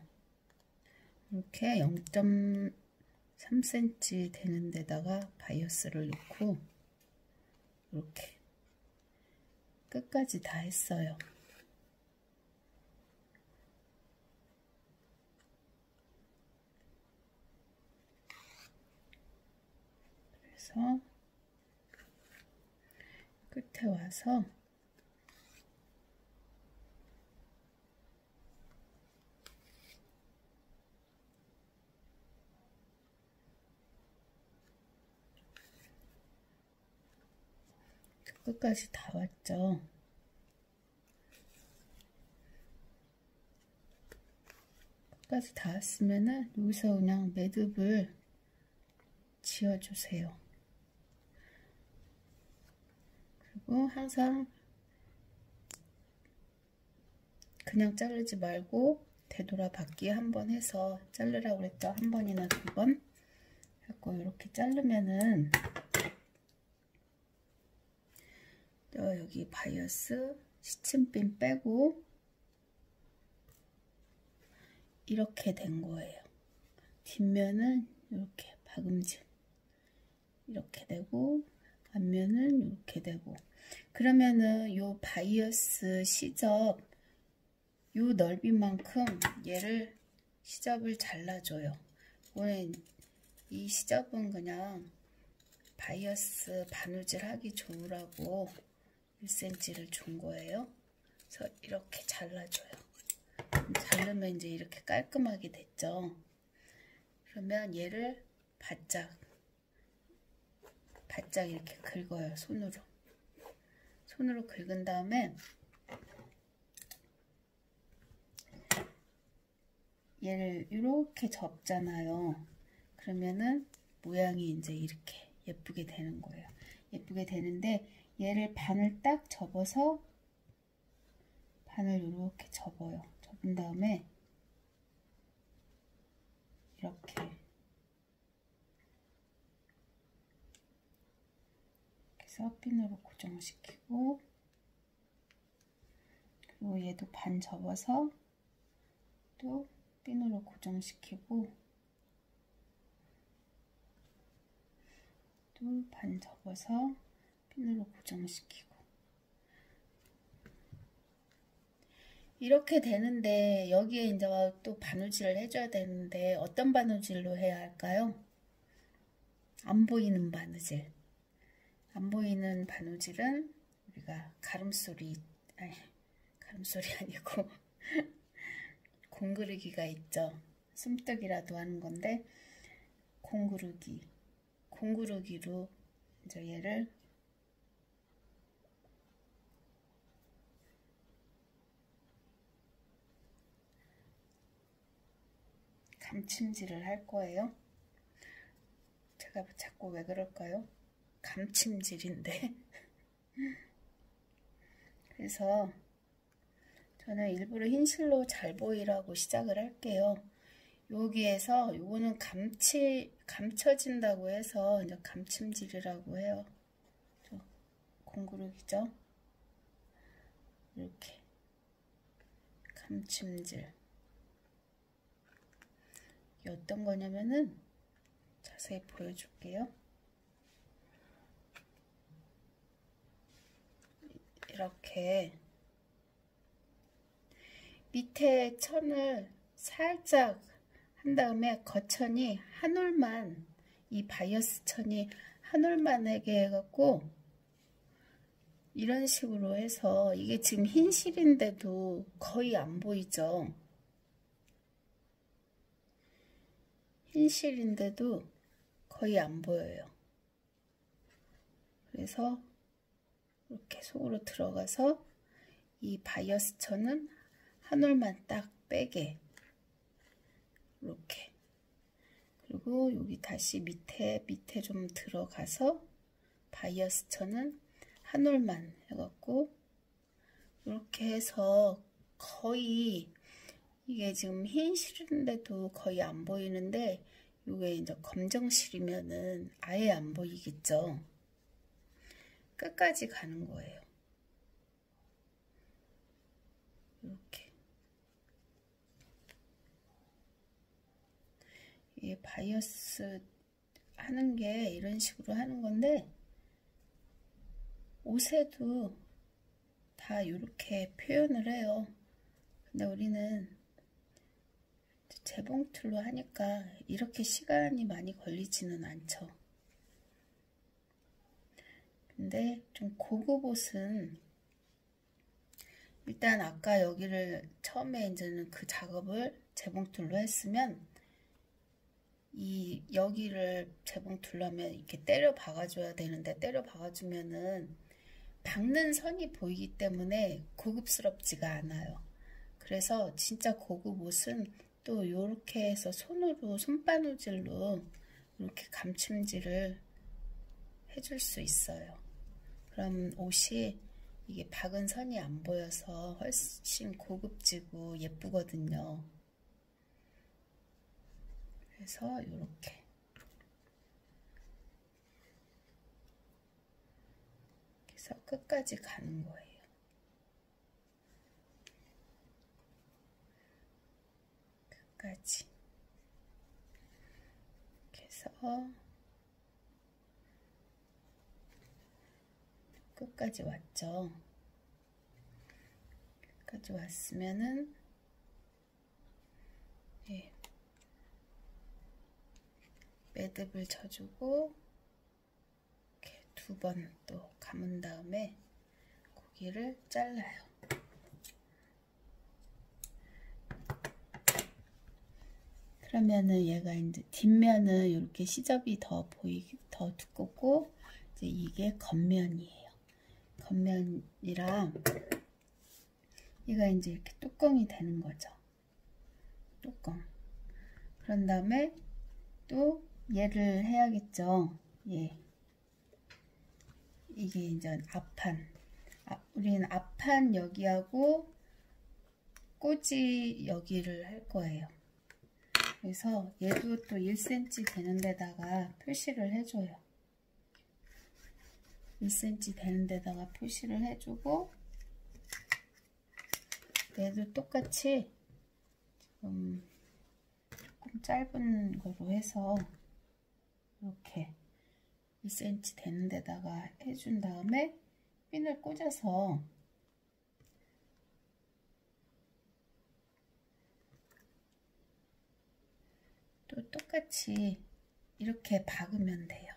이렇게 0.3cm 되는 데다가 바이어스를 넣고 이렇게 끝까지 다 했어요. 그래서 끝에 와서 끝까지 다 왔죠. 끝까지 다 왔으면은 여기서 그냥 매듭을 지어주세요. 그리고 항상 그냥 자르지 말고 되돌아받기 한번 해서 자르라고 그랬죠. 한 번이나 2번 하고 이렇게 자르면은 또 여기 바이어스 시침핀 빼고 이렇게 된 거예요. 뒷면은 이렇게 박음질 이렇게 되고 앞면은 이렇게 되고, 그러면은 요 바이어스 시접 요 넓이만큼 얘를 시접을 잘라줘요. 오늘 이 시접은 그냥 바이어스 바느질 하기 좋으라고 1cm를 준 거예요. 그래서 이렇게 잘라줘요. 자르면 이제 이렇게 깔끔하게 됐죠. 그러면 얘를 바짝 이렇게 긁어요. 손으로 긁은 다음에 얘를 이렇게 접잖아요. 그러면은 모양이 이제 이렇게 예쁘게 되는 거예요. 예쁘게 되는데 얘를 반을 딱 접어서 반을 이렇게 접어요. 접은 다음에 이렇게 핀으로 고정시키고, 그리고 얘도 반 접어서 또 핀으로 고정시키고, 또 반 접어서 핀으로 고정시키고, 이렇게 되는데 여기에 이제 또 바느질을 해줘야 되는데 어떤 바느질로 해야 할까요? 안 보이는 바느질. 안 보이는 바느질은 우리가 가름소리 아니고 공구르기가 있죠. 숨뜨기라도 하는 건데 공구르기로 이제 얘를 감침질을 할 거예요. 제가 자꾸 왜 그럴까요? 감침질인데. 그래서 저는 일부러 흰실로 잘 보이라고 시작을 할게요. 여기에서 요거는 감춰진다고 해서 이제 감침질이라고 해요. 공구르기죠. 이렇게 감침질. 이게 어떤 거냐면은 자세히 보여줄게요. 이렇게 밑에 천을 살짝 한 다음에 거천이 한 올만, 이 바이어스 천이 한 올만하게 해갖고 이런 식으로 해서, 이게 지금 흰 실인데도 거의 안 보이죠. 흰 실인데도 거의 안 보여요. 그래서 이렇게 속으로 들어가서 이 바이어스 천은 한 올만 딱 빼게 이렇게, 그리고 여기 다시 밑에 좀 들어가서 바이어스 천은 한 올만 해갖고 이렇게 해서 거의, 이게 지금 흰 실인데도 거의 안 보이는데 이게 이제 검정 실이면은 아예 안 보이겠죠. 끝까지 가는 거예요. 이렇게. 이 바이어스 하는 게 이런 식으로 하는 건데, 옷에도 다 이렇게 표현을 해요. 근데 우리는 재봉틀로 하니까 이렇게 시간이 많이 걸리지는 않죠. 근데 좀 고급 옷은 일단 아까 여기를 처음에 이제는 그 작업을 재봉틀로 했으면 이 여기를 재봉틀로 하면 이렇게 때려 박아줘야 되는데, 때려 박아주면은 박는 선이 보이기 때문에 고급스럽지가 않아요. 그래서 진짜 고급 옷은 또 이렇게 해서 손바느질로 이렇게 감침질을 해줄 수 있어요. 그럼 옷이 이게 박은 선이 안 보여서 훨씬 고급지고 예쁘거든요. 그래서 이렇게 해서 끝까지 가는 거예요. 끝까지. 이렇게 해서 끝까지 왔죠. 끝까지 왔으면은 예, 매듭을 쳐주고 이렇게 2번 또 감은 다음에 고기를 잘라요. 그러면은 얘가 이제 뒷면은 이렇게 시접이 더 두껍고, 이제 이게 겉면이에요. 겉면이랑 얘가 이제 이렇게 뚜껑이 되는 거죠. 뚜껑. 그런 다음에 또 얘를 해야겠죠. 예. 이게 이제 앞판. 우리는 앞판 여기하고 꼬지 여기를 할 거예요. 그래서 얘도 또 1cm 되는 데다가 표시를 해줘요. 1cm 되는 데다가 표시를 해주고, 얘도 똑같이 조금 짧은 거로 해서 이렇게 1cm 되는 데다가 해준 다음에 핀을 꽂아서 또 똑같이 이렇게 박으면 돼요.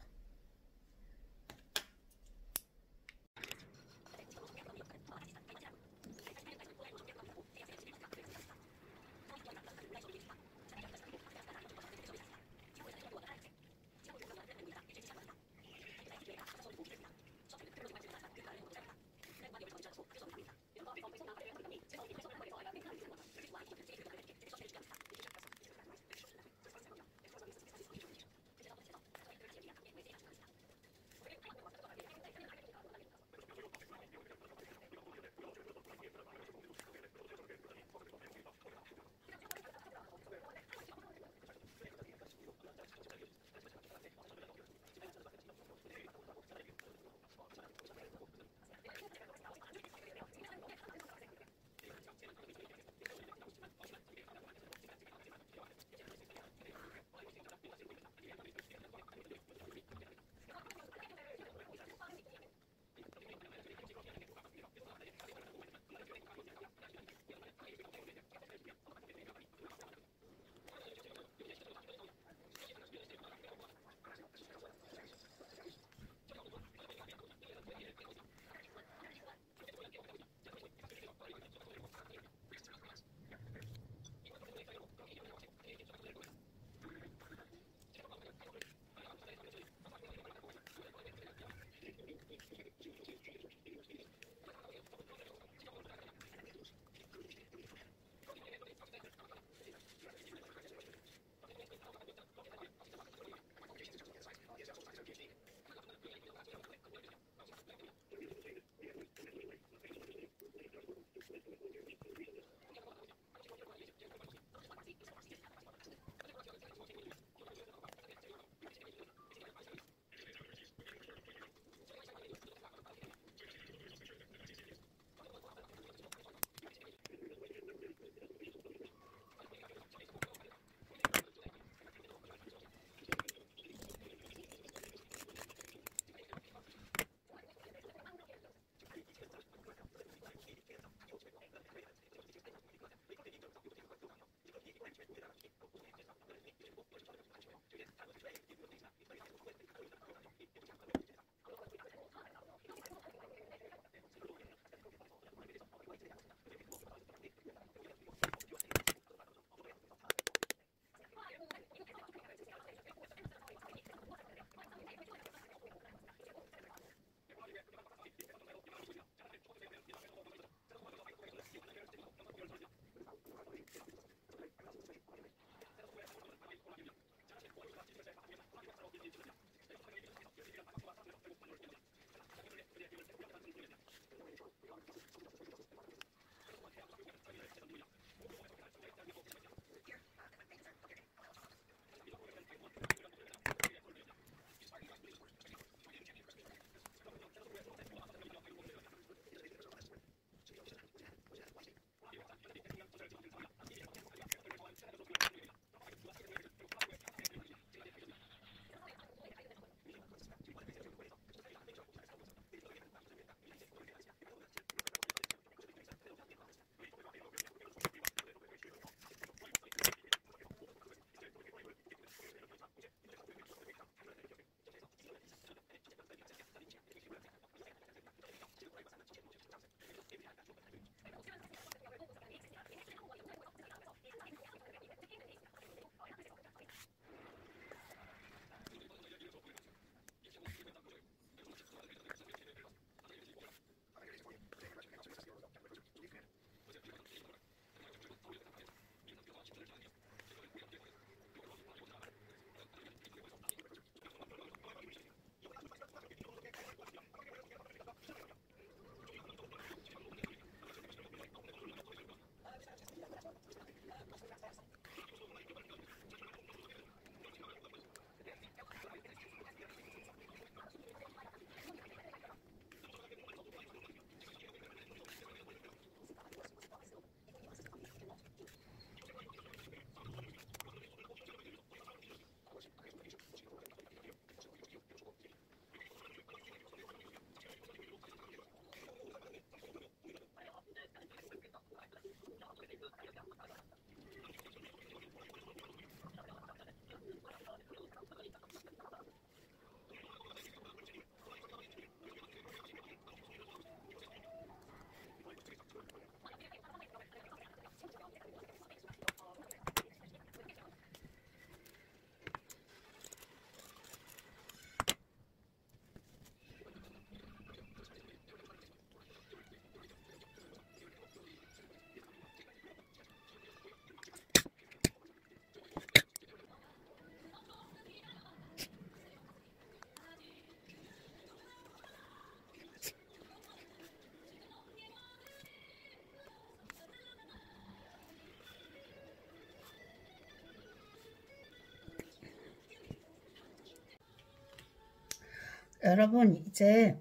여러분, 이제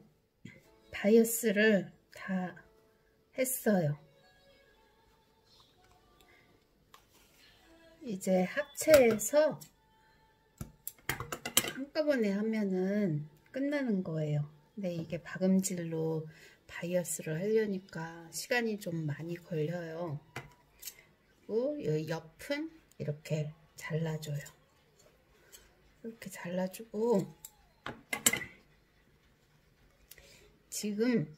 다이어스를 다 했어요. 이제 합체해서 한꺼번에 하면은 끝나는 거예요. 근데 이게 박음질로 다이어스를 하려니까 시간이 좀 많이 걸려요. 그리고 이 옆은 이렇게 잘라줘요. 이렇게 잘라주고 지금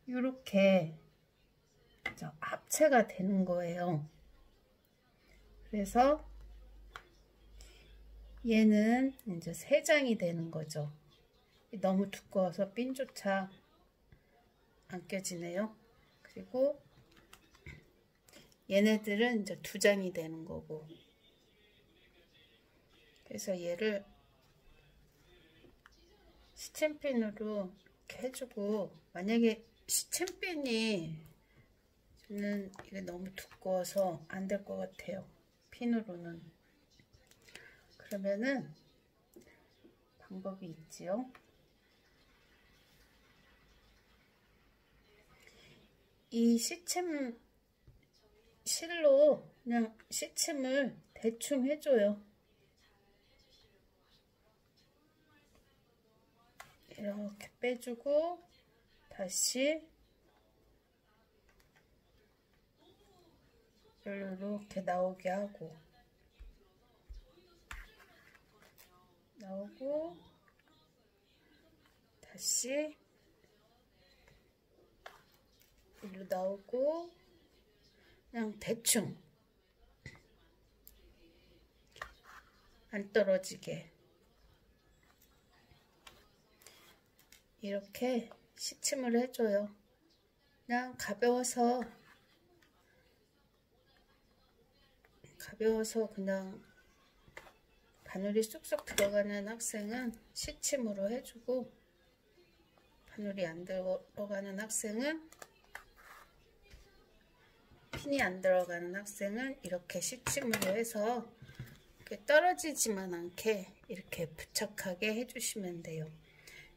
이렇게 합체가 되는 거예요. 그래서 얘는 이제 3장이 되는 거죠. 너무 두꺼워서 핀조차 안 껴지네요. 그리고 얘네들은 이제 2장이 되는 거고. 그래서 얘를 시침핀으로 이렇게 해주고, 만약에 시침핀이 저는 이게 너무 두꺼워서 안 될 것 같아요. 핀으로는. 그러면은 방법이 있지요. 이 시침 실로 그냥 시침을 대충 해줘요. 이렇게 빼주고 다시 이렇게 나오게 하고 나오고 다시 일로 나오고 그냥 대충 안 떨어지게 이렇게 시침을 해줘요. 그냥 가벼워서 그냥 바늘이 쑥쑥 들어가는 학생은 시침으로 해주고, 바늘이 안 들어가는 학생은, 핀이 안 들어가는 학생은 이렇게 시침으로 해서 이렇게 떨어지지만 않게 이렇게 부착하게 해주시면 돼요.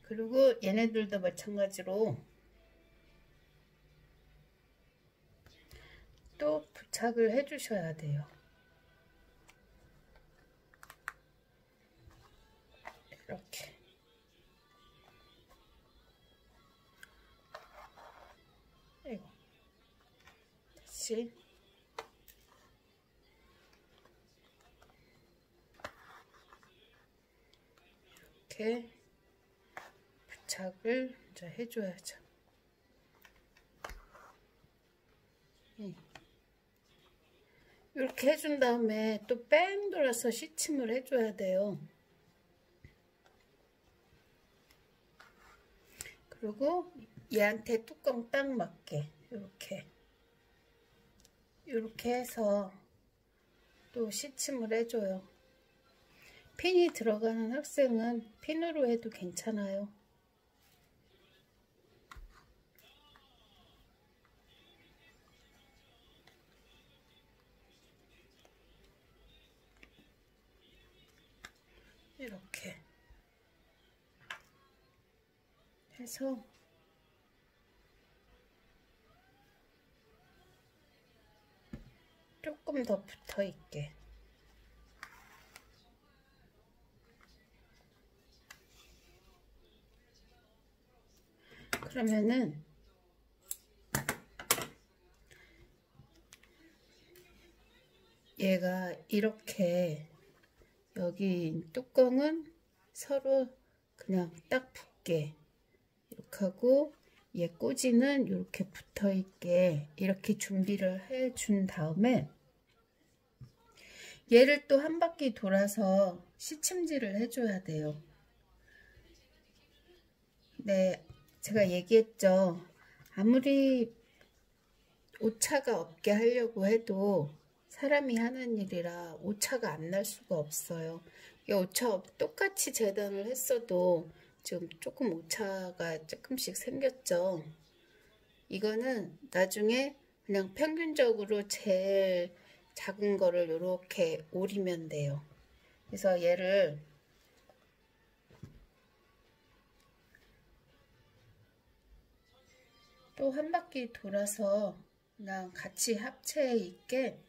그리고 얘네들도 마찬가지로 또 부착을 해주셔야 돼요. 이렇게. 아이고. 다시. 이렇게 부착을 이제 해줘야죠. 이렇게 해준 다음에 또 뺑 돌아서 시침을 해줘야 돼요. 그리고 얘한테 뚜껑 딱 맞게 이렇게 해서 또 시침을 해줘요. 핀이 들어가는 학생은 핀으로 해도 괜찮아요. 이렇게 해서 조금 더 붙어 있게. 그러면은 얘가 이렇게 여기 뚜껑은 서로 그냥 딱 붙게 이렇게 하고, 얘 꽂이는 이렇게 붙어 있게 이렇게 준비를 해 준 다음에 얘를 또 한 바퀴 돌아서 시침질을 해줘야 돼요. 네, 제가 얘기했죠. 아무리 오차가 없게 하려고 해도 사람이 하는 일이라 오차가 안 날 수가 없어요. 이 오차 똑같이 재단을 했어도 지금 조금 오차가 조금씩 생겼죠. 이거는 나중에 그냥 평균적으로 제일 작은 거를 이렇게 오리면 돼요. 그래서 얘를 또 한 바퀴 돌아서 그냥 같이 합체에 있게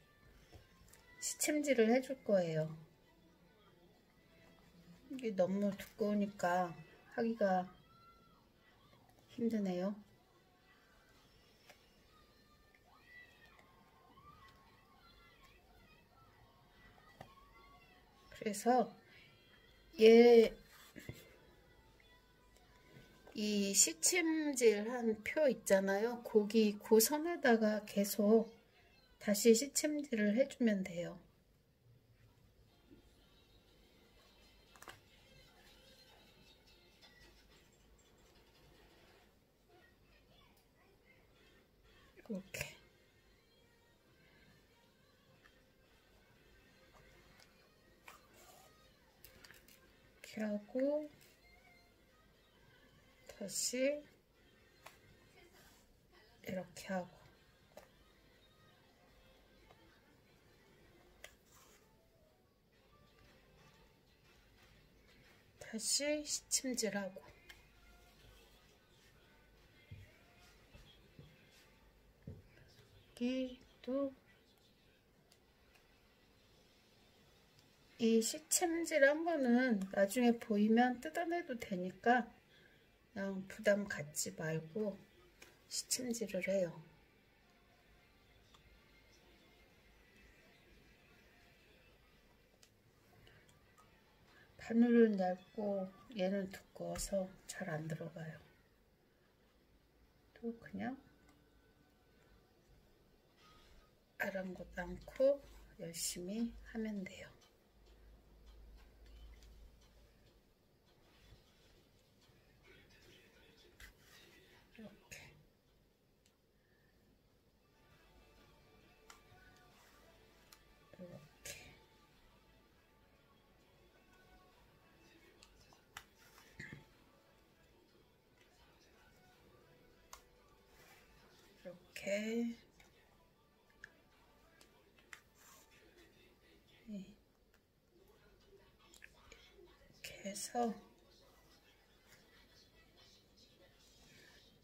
시침질을 해줄 거예요. 이게 너무 두꺼우니까 하기가 힘드네요. 그래서 이 시침질한 표 있잖아요. 거기 그 선에다가 계속 다시 시침질을 해주면 돼요. 이렇게. 이렇게 하고 다시 이렇게 하고 다시 시침질하고 여기도 이 시침질한 거는 나중에 보이면 뜯어내도 되니까 그냥 부담 갖지 말고 시침질을 해요. 바늘은 얇고 얘는 두꺼워서 잘 안 들어가요. 또 그냥 아랑곳 않고 열심히 하면 돼요. 이렇게 해서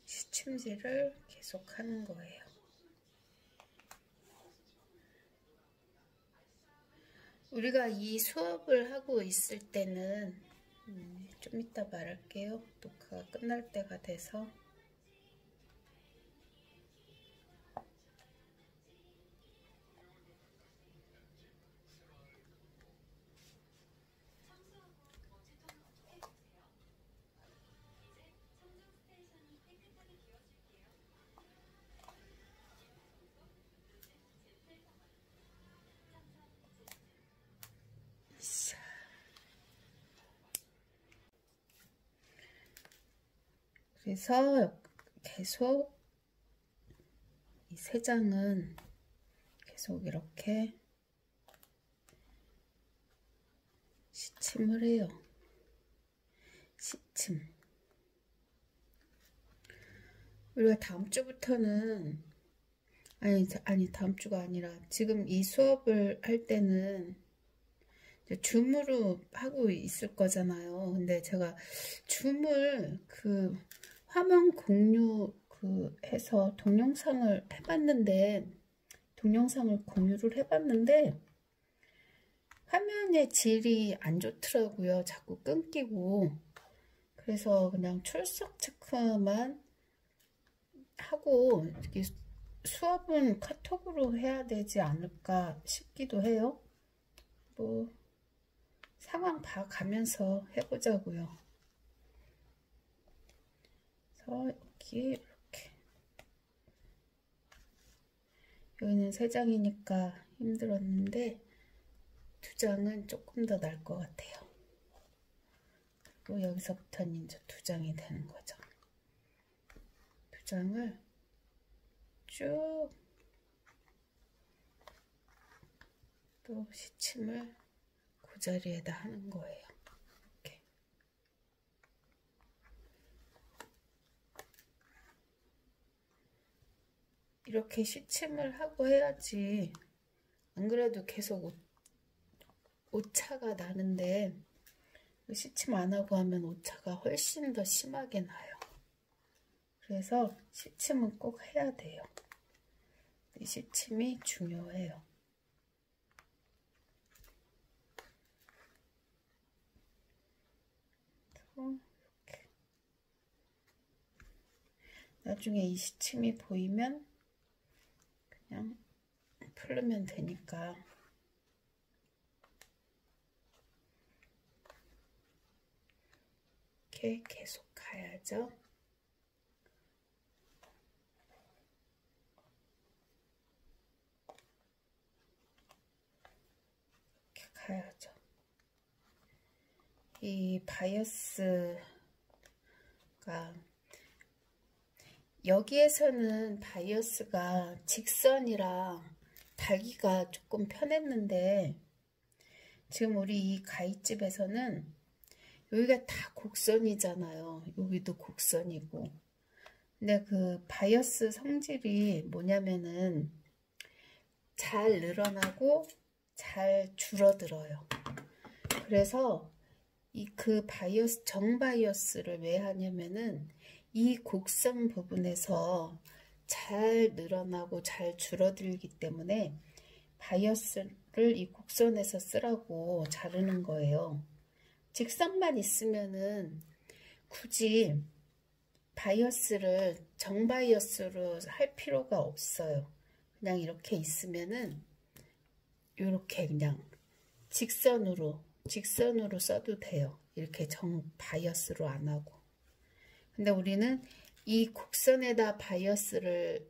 시침질을 계속 하는 거예요. 우리가 이 수업을 하고 있을 때는 좀 이따 말할게요. 녹화가 끝날 때가 돼서. 그래서 계속 이 세 장은 계속 이렇게 시침을 해요. 시침. 우리가 다음 주부터는 아니 다음 주가 아니라 지금 이 수업을 할 때는 줌으로 하고 있을 거잖아요. 근데 제가 줌을 그 화면 공유 해서 동영상을 공유를 해봤는데 화면의 질이 안 좋더라고요. 자꾸 끊기고. 그래서 그냥 출석 체크만 하고 이렇게 수업은 카톡으로 해야 되지 않을까 싶기도 해요. 뭐 상황 봐가면서 해보자고요. 그래서 여기 이렇게 여기는 3장이니까 힘들었는데 2장은 조금 더 나을 것 같아요. 그리고 여기서부터는 이제 2장이 되는 거죠. 2장을 쭉 또 시침을 그 자리에다 하는 거예요. 이렇게 시침을 하고 해야지. 안 그래도 계속 오차가 나는데 시침 안 하고 하면 오차가 훨씬 더 심하게 나요. 그래서 시침은 꼭 해야 돼요. 시침이 중요해요. 이렇게. 나중에 이 시침이 보이면 그냥 풀면 되니까. 이렇게 계속 가야죠. 이렇게 가야죠. 이 바이어스가 여기에서는 바이어스가 직선이라 달기가 조금 편했는데 지금 우리 이 가위집에서는 여기가 다 곡선이잖아요. 여기도 곡선이고. 근데 그 바이어스 성질이 뭐냐면은 잘 늘어나고 잘 줄어들어요. 그래서 이 그 바이어스, 정바이어스를 왜 하냐면은 이 곡선 부분에서 잘 늘어나고 잘 줄어들기 때문에 바이어스를 이 곡선에서 쓰라고 자르는 거예요. 직선만 있으면은 굳이 바이어스를 정바이어스로 할 필요가 없어요. 그냥 이렇게 있으면은 이렇게 그냥 직선으로 써도 돼요. 이렇게 정바이어스로 안 하고. 근데 우리는 이 곡선에다 바이어스를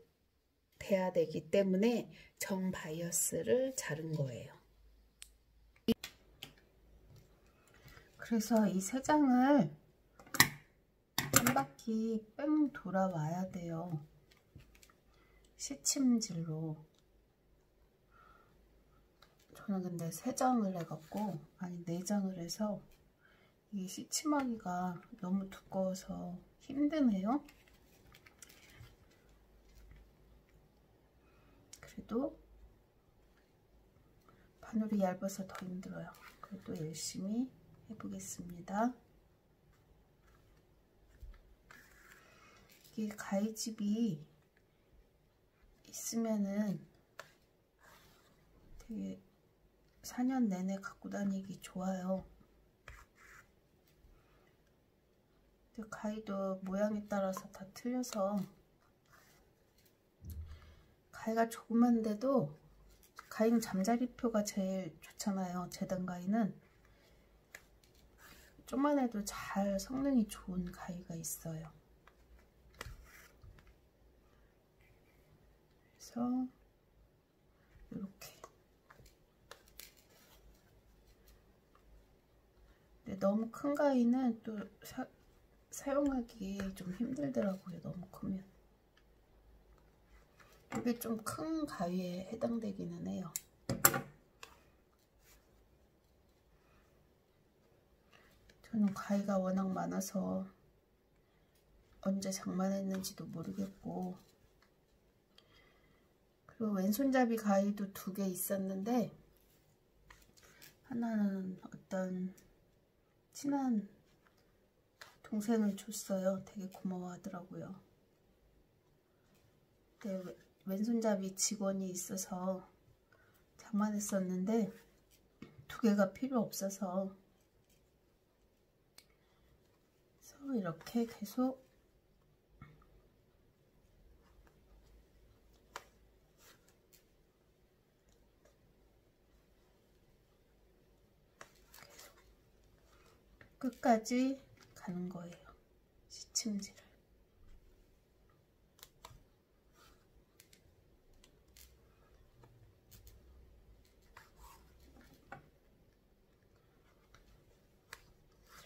대야 되기 때문에 정바이어스를 자른 거예요. 그래서 이 세 장을 한 바퀴 뺑 돌아와야 돼요. 시침질로. 저는 근데 3장을 해갖고, 아니 4장을 해서 이게 시침하기가 너무 두꺼워서 힘드네요. 그래도 바늘이 얇아서 더 힘들어요. 그래도 열심히 해보겠습니다. 이게 가위집이 있으면은 되게 4년 내내 갖고 다니기 좋아요. 근데 가위도 모양에 따라서 다 틀려서 가위가 조그만데도 가위는 잠자리표가 제일 좋잖아요. 재단 가위는 좀만 해도 잘 성능이 좋은 가위가 있어요. 그래서 이렇게. 근데 너무 큰 가위는 또 사용하기 좀 힘들더라고요. 너무 크면. 이게 좀 큰 가위에 해당되기는 해요. 저는 가위가 워낙 많아서 언제 장만했는지도 모르겠고, 그리고 왼손잡이 가위도 2개 있었는데 하나는 어떤 친한 동생을 줬어요. 되게 고마워하더라고요. 근데 왼손잡이 직원이 있어서 장만했었는데 2개가 필요 없어서 이렇게 계속 끝까지 가는 거예요. 시침질을.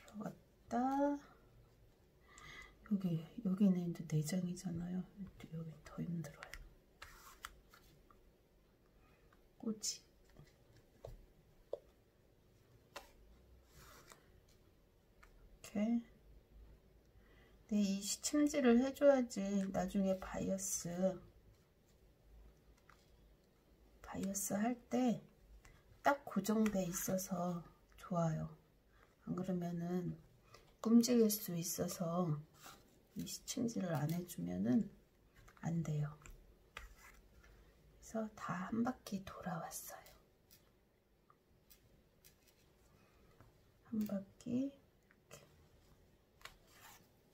들어갔다. 여기는 이제 내장이잖아요. 여기 더 힘들어요. 꼬치. 이렇게. 근데 이 시침질을 해줘야지 나중에 바이어스 할 때 딱 고정돼 있어서 좋아요. 안 그러면은 움직일 수 있어서 이 시침질을 안 해주면은 안 돼요. 그래서 다 한 바퀴 돌아왔어요. 한 바퀴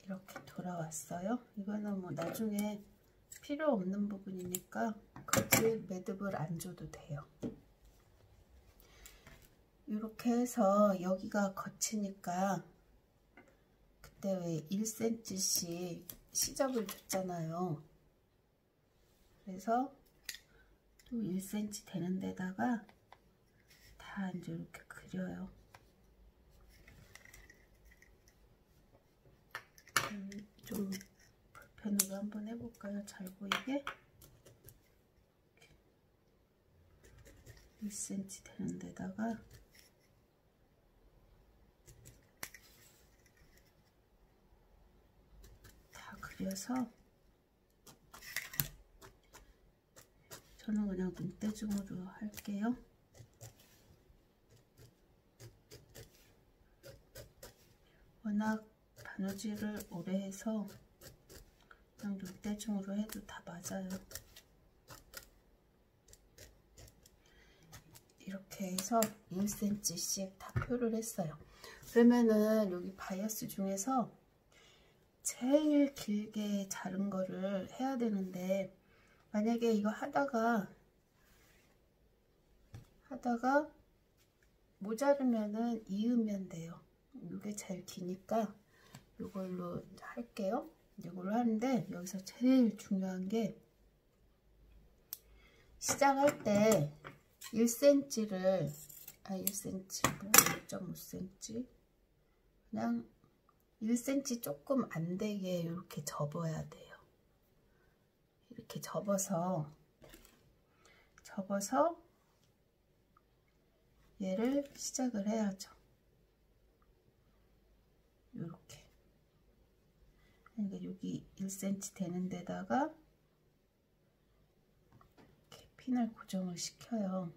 이렇게 돌아왔어요. 이거는 뭐 나중에 필요 없는 부분이니까 굳이 매듭을 안 줘도 돼요. 이렇게 해서 여기가 거치니까 그때 왜 1cm씩 시접을 줬잖아요. 그래서 또 1cm 되는 데다가 다 이제 이렇게 그려요. 좀 볼펜으로 한번 해볼까요? 잘 보이게. 1cm 되는 데다가 다 그려서 저는 그냥 눈대중으로 할게요. 워낙 바느질을 오래 해서 그냥 눈대중으로 해도 다 맞아요. 이렇게 해서 1cm씩 다 표를 했어요. 그러면은 여기 바이어스 중에서 제일 길게 자른 거를 해야 되는데, 만약에 이거 하다가 모자르면은 이으면 돼요. 이게 제일 기니까 이걸로 할게요. 이걸로 하는데, 여기서 제일 중요한 게 시작할 때 1cm를 1cm, 1.5cm 그냥 1cm 조금 안 되게 이렇게 접어야 돼요. 이렇게 접어서 얘를 시작을 해야죠. 이렇게. 그러니까 여기 1cm 되는 데다가 이렇게 핀을 고정을 시켜요.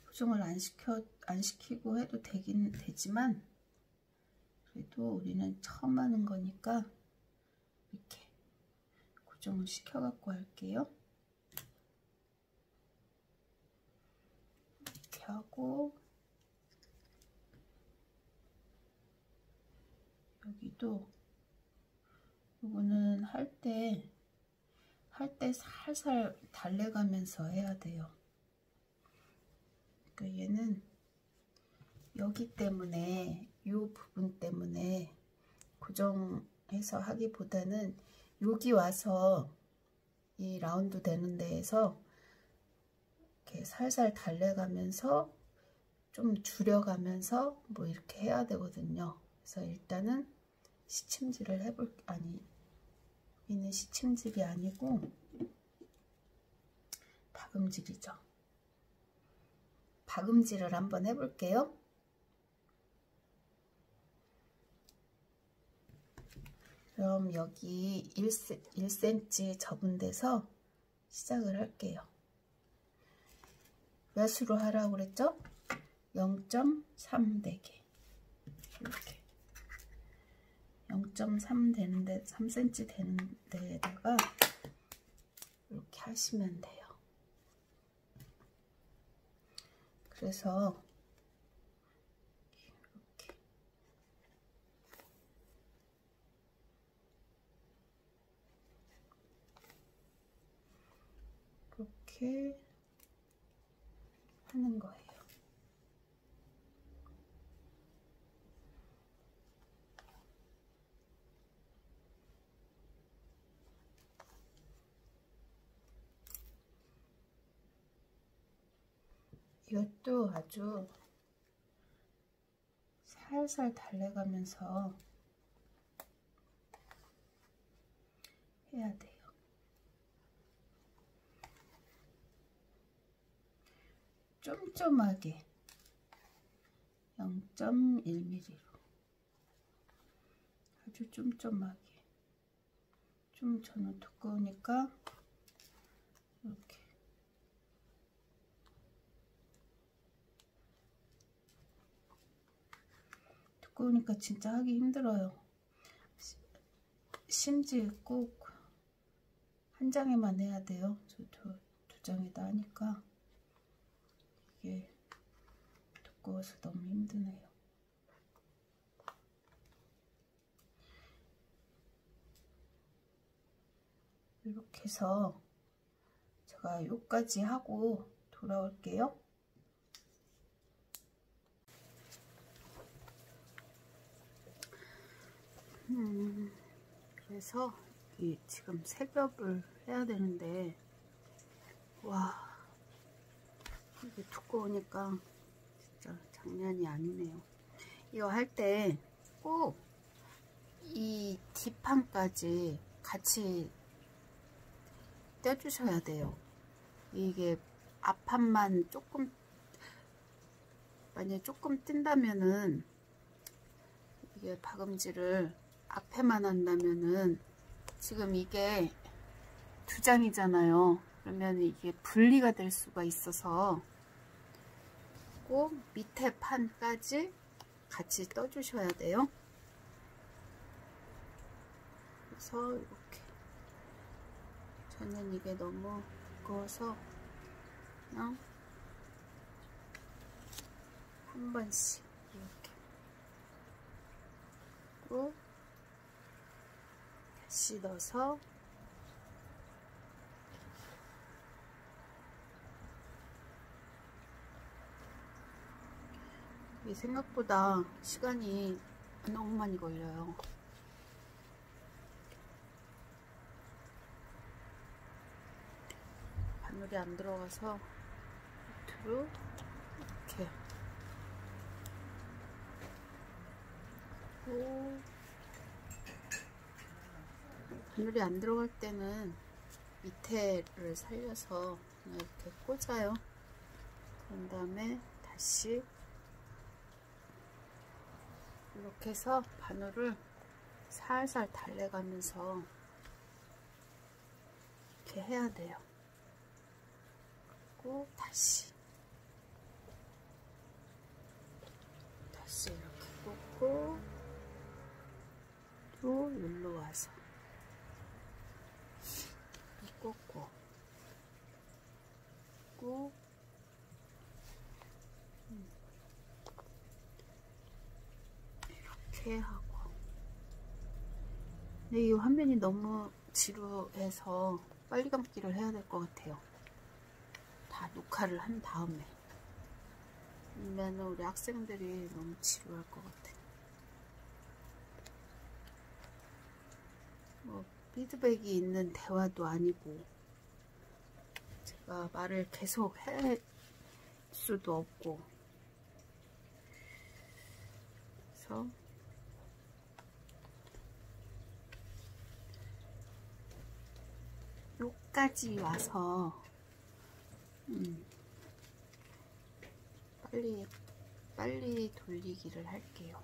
고정을 안 시키고 해도 되긴 되지만, 그래도 우리는 처음 하는 거니까 이렇게 고정을 시켜 갖고 할게요. 이렇게 하고, 여기도 이거는 할 때 살살 달래가면서 해야 돼요. 그러니까 얘는 여기 때문에, 이 부분 때문에 고정해서 하기보다는 여기 와서 이 라운드 되는 데에서 이렇게 살살 달래가면서 좀 줄여가면서 뭐 이렇게 해야 되거든요. 그래서 일단은 시침질을 얘는 시침질이 아니고 박음질이죠. 박음질을 한번 해볼게요. 그럼 여기 1cm 접은 데서 시작을 할게요. 몇으로 하라고 그랬죠? 0.3 되게. 이렇게 0.3 되는데, 3cm 되는 데에다가 이렇게 하시면 돼요. 그래서 이렇게 하는 거예요. 이것도 아주 살살 달래가면서 해야 돼요. 쫌쫌하게 0.1mm로 아주 쫌쫌하게. 좀 저는 두꺼우니까 이렇게 두꺼우니까 진짜 하기 힘들어요. 심지 꼭 한 장에만 해야 돼요. 저 두 장에다 하니까 이게 두꺼워서 너무 힘드네요. 이렇게 해서 제가 요까지 하고 돌아올게요. 그래서 이 지금 세 겹을 해야 되는데, 와, 이게 두꺼우니까 진짜 장난이 아니네요. 이거 할 때 꼭 이 뒷판까지 같이 떼주셔야 돼요. 이게 앞판만 조금, 만약에 조금 뜬다면은, 이게 박음질을 앞에만 한다면은, 지금 이게 두 장이잖아요. 그러면 이게 분리가 될 수가 있어서 꼭 밑에 판까지 같이 떠주셔야 돼요. 그래서 이렇게, 저는 이게 너무 두꺼워서 그냥 한 번씩 이렇게 또 다시 넣어서 이게 생각보다 시간이 너무 많이 걸려요. 바늘이 안 들어가서 밑으로 이렇게 하고, 바늘이 안 들어갈 때는 밑에를 살려서 그냥 이렇게 꽂아요. 그런 다음에 다시 이렇게 해서 바늘을 살살 달래가면서 이렇게 해야 돼요. 그리고 다시 이렇게 꽂고, 또 여기로 와서 꽂고 꽂고, 이렇게 하고. 근데 이 화면이 너무 지루해서 빨리 감기를 해야 될 것 같아요. 다 녹화를 한 다음에. 아니면 우리 학생들이 너무 지루할 것 같아요. 뭐 피드백이 있는 대화도 아니고 제가 말을 계속 할 수도 없고, 그래서 여기까지 와서 빨리 돌리기를 할게요.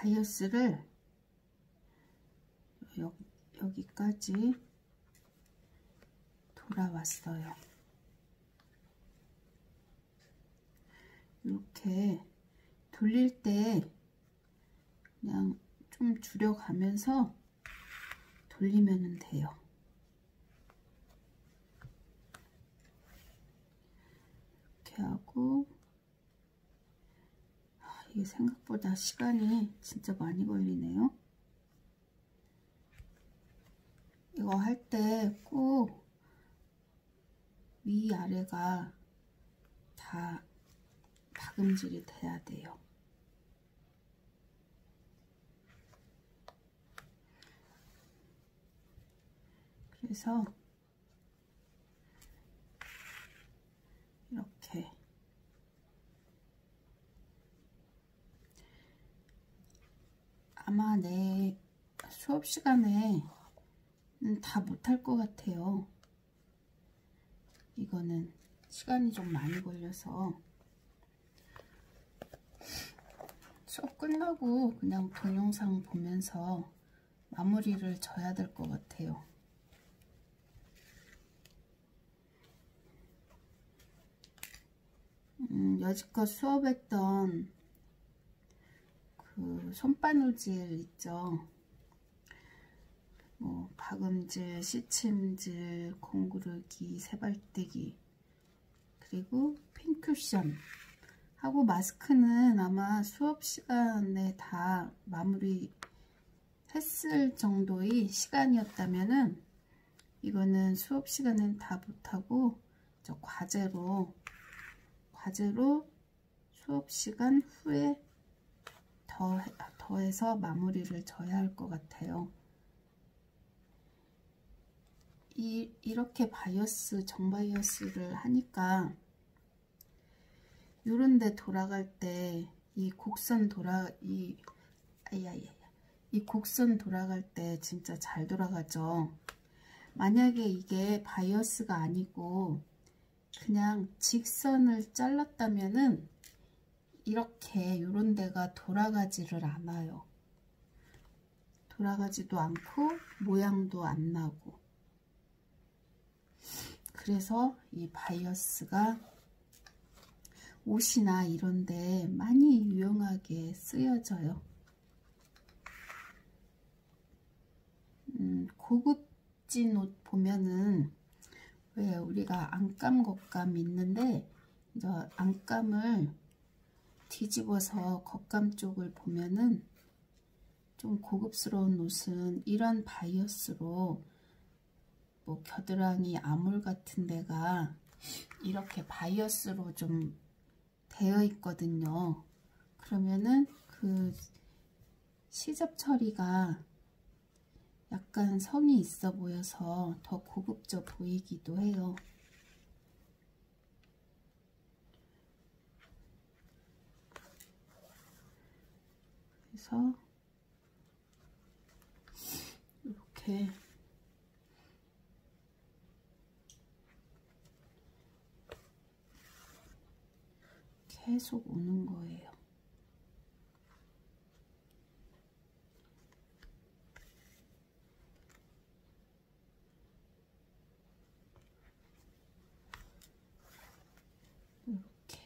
바이어스를 여기까지 돌아왔어요. 이렇게 돌릴 때 그냥 좀 줄여가면서 돌리면 돼요. 이렇게 하고, 이게 생각보다 시간이 진짜 많이 걸리네요. 이거 할 때 꼭 위아래가 다 박음질이 돼야 돼요. 그래서 이렇게 아마 내 수업 시간에 다 못할 것 같아요. 이거는 시간이 좀 많이 걸려서 수업 끝나고 그냥 동영상 보면서 마무리를 져야 될 것 같아요. 여지껏 수업했던 그 손바느질 있죠. 뭐 박음질, 시침질, 공구르기, 세발뜨기, 그리고 핀쿠션 하고 마스크는 아마 수업 시간에 다 마무리 했을 정도의 시간이었다면은 이거는 수업 시간엔 다 못하고 저 과제로 수업 시간 후에 더해서 마무리를 져야 할 것 같아요. 이렇게 정바이어스를 하니까 요런데 돌아갈 때 이 곡선 돌아갈 때 진짜 잘 돌아가죠. 만약에 이게 바이어스가 아니고 그냥 직선을 잘랐다면은 이렇게 요런 데가 돌아가지를 않아요. 돌아가지도 않고 모양도 안 나고. 그래서 이 바이어스가 옷이나 이런 데 많이 유용하게 쓰여져요. 고급진 옷 보면은 왜 우리가 안감 겉감 있는데 이제 안감을 뒤집어서 겉감 쪽을 보면은 좀 고급스러운 옷은 이런 바이어스로 뭐 겨드랑이 아몰 같은 데가 이렇게 바이어스로 좀 되어 있거든요. 그러면은 그 시접 처리가 약간 성이 있어 보여서 더 고급져 보이기도 해요. 그래서 이렇게 계속 오는 거예요. 이렇게.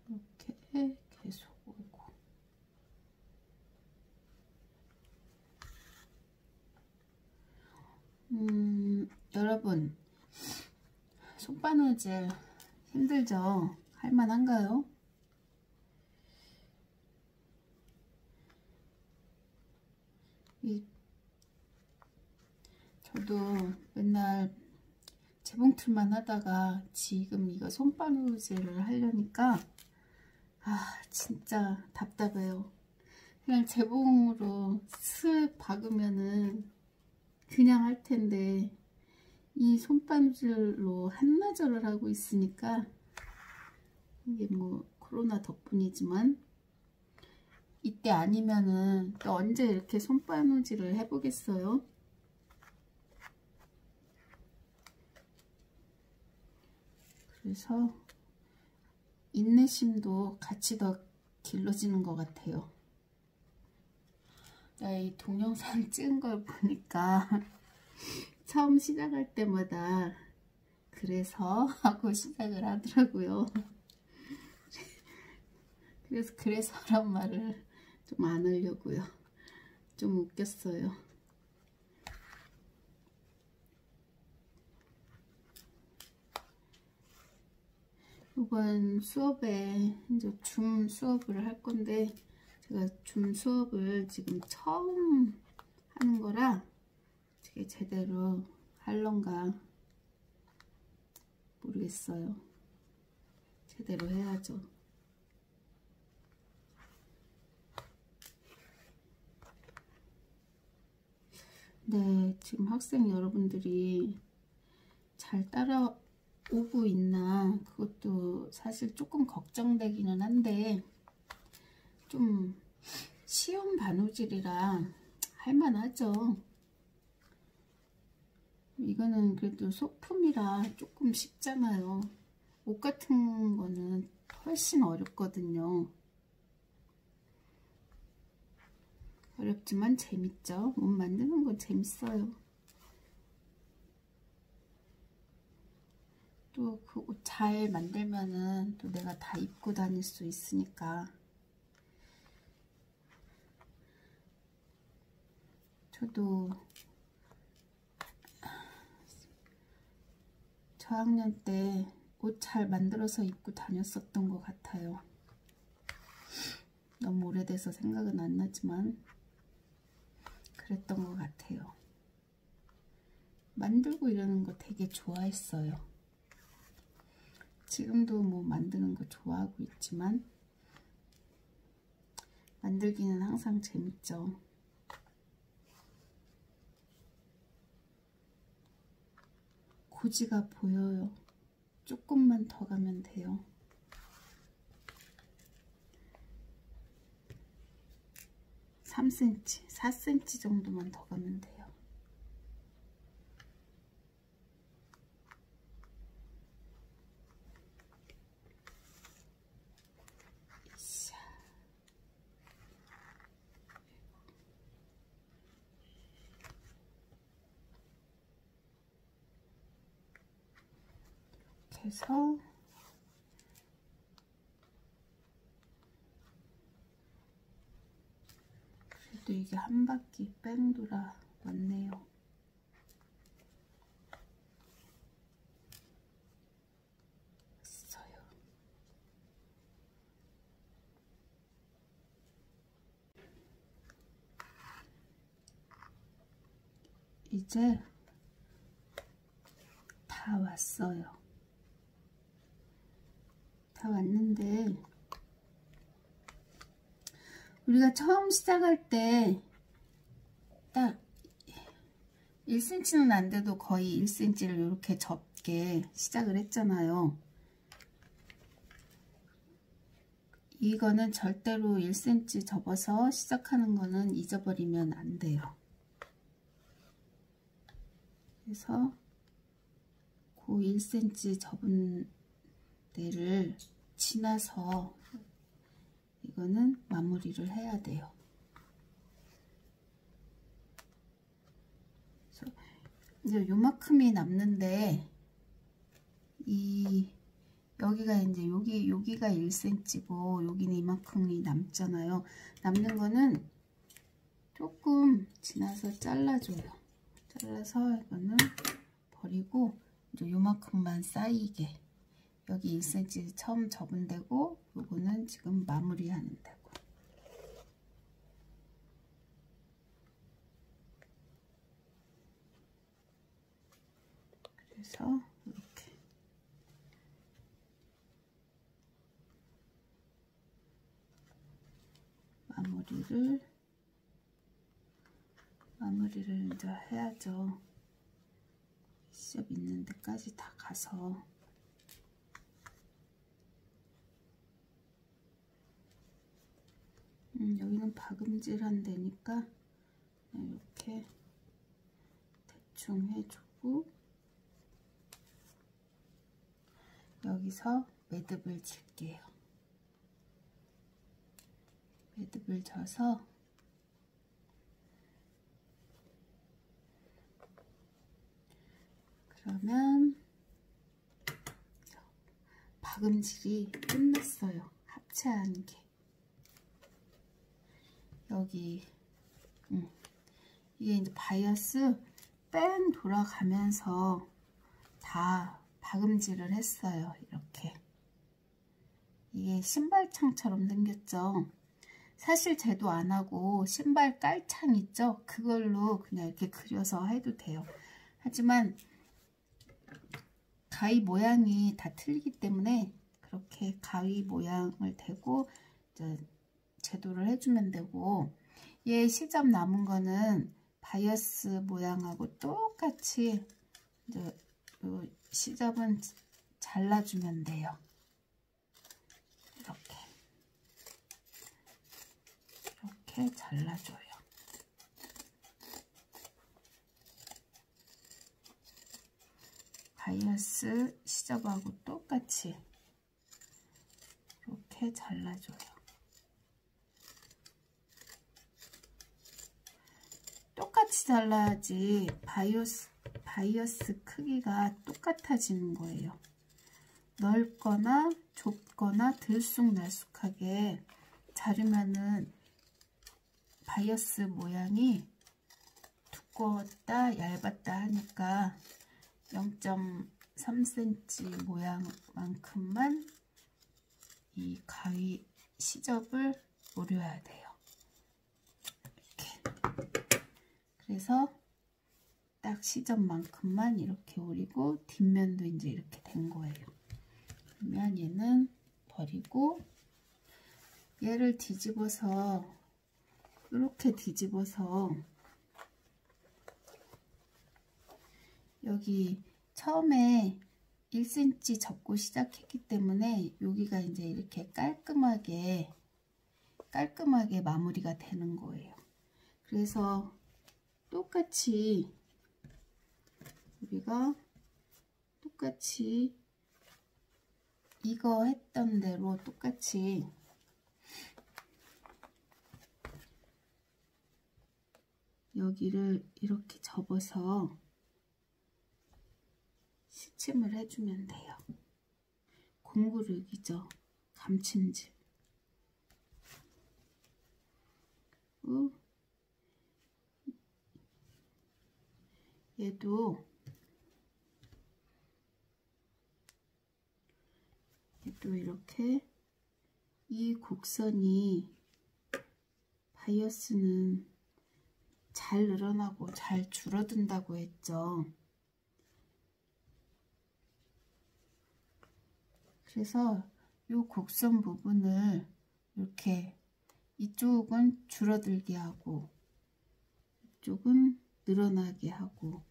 이렇게 계속 오고. 여러분, 손바느질 힘들죠? 할만한가요? 저도 맨날 재봉틀만 하다가 지금 이거 손바느질을 하려니까 진짜 답답해요. 그냥 재봉으로 슥 박으면은 그냥 할 텐데 이 손바느질로 한나절을 하고 있으니까 이게 뭐 코로나 덕분이지만 이때 아니면은 또 언제 이렇게 손바느질을 해보겠어요? 그래서 인내심도 같이 더 길러지는 것 같아요. 이 동영상 찍은 걸 보니까 처음 시작할 때마다 그래서 하고 시작을 하더라고요. 그래서란 말을 좀 안 하려고요. 좀 웃겼어요. 이번 수업에 이제 줌 수업을 할 건데 제가 줌 수업을 지금 처음 하는 거라 되게 제대로 할런가 모르겠어요. 제대로 해야죠. 네, 지금 학생 여러분들이 잘 따라오고 있나 그것도 사실 조금 걱정되기는 한데 좀 쉬운 바느질이라 할만하죠. 이거는 그래도 소품이라 조금 쉽잖아요. 옷 같은 거는 훨씬 어렵거든요. 어렵지만 재밌죠. 옷 만드는 건 재밌어요. 또 그 옷 잘 만들면은 또 내가 다 입고 다닐 수 있으니까. 저도 저학년 때 옷 잘 만들어서 입고 다녔었던 것 같아요. 너무 오래돼서 생각은 안 나지만 그랬던 것 같아요. 만들고 이러는 거 되게 좋아했어요. 지금도 뭐 만드는 거 좋아하고 있지만 만들기는 항상 재밌죠. 고지가 보여요. 조금만 더 가면 돼요. (3cm) (4cm) 정도만 더 가면 돼요. 이렇게 해서 그래도 이게 한 바퀴 뺑 돌아 왔네요. 했어요. 이제 다 왔어요. 다 왔는데 우리가 처음 시작할 때 딱 1cm는 안 돼도 거의 1cm를 이렇게 접게 시작을 했잖아요. 이거는 절대로 1cm 접어서 시작하는 거는 잊어버리면 안 돼요. 그래서 그 1cm 접은 데를 지나서 이거는 마무리를 해야 돼요. 그래서 이제 요만큼이 남는데 여기가 이제 여기가 1cm고 여기는 이만큼이 남잖아요. 남는 거는 조금 지나서 잘라줘요. 잘라서 이거는 버리고 이제 요만큼만 쌓이게. 여기 1cm 처음 접은 데고 요거는 지금 마무리하는 데고. 그래서 이렇게 마무리를 이제 해야죠. 시접 있는 데까지 다 가서. 여기는 박음질한 데니까 이렇게 대충 해주고 여기서 매듭을 질게요. 매듭을 져서 그러면 박음질이 끝났어요. 합체하는 게 여기 이게 이제 바이어스 뺑 돌아가면서 다 박음질을 했어요. 이렇게 이게 신발창처럼 생겼죠. 사실 제도 안 하고 신발 깔창 있죠? 그걸로 그냥 이렇게 그려서 해도 돼요. 하지만 가위 모양이 다 틀리기 때문에 그렇게 가위 모양을 대고 이제 제도를 해주면 되고, 얘 시접 남은 거는 바이어스 모양하고 똑같이 이제 요 시접은 잘라주면 돼요. 이렇게 잘라줘요. 바이어스 시접하고 똑같이 이렇게 잘라줘요. 똑같이 잘라야지 바이어스 크기가 똑같아지는 거예요. 넓거나 좁거나 들쑥날쑥하게 자르면은 바이어스 모양이 두꺼웠다 얇았다 하니까 0.3cm 모양만큼만 이 가위 시접을 오려야 돼요. 이렇게. 그래서 딱 시접만큼만 이렇게 오리고 뒷면도 이제 이렇게 된 거예요. 그러면 얘는 버리고 얘를 뒤집어서 이렇게 뒤집어서 여기 처음에 1cm 접고 시작했기 때문에 여기가 이제 이렇게 깔끔하게 마무리가 되는 거예요. 그래서 똑같이 우리가 이거 했던 대로 똑같이 여기를 이렇게 접어서 시침을 해주면 돼요. 공구르기죠. 감침질. 얘도 이렇게 이 곡선이 바이어스는 잘 늘어나고 잘 줄어든다고 했죠. 그래서 이 곡선 부분을 이렇게 이쪽은 줄어들게 하고 이쪽은 늘어나게 하고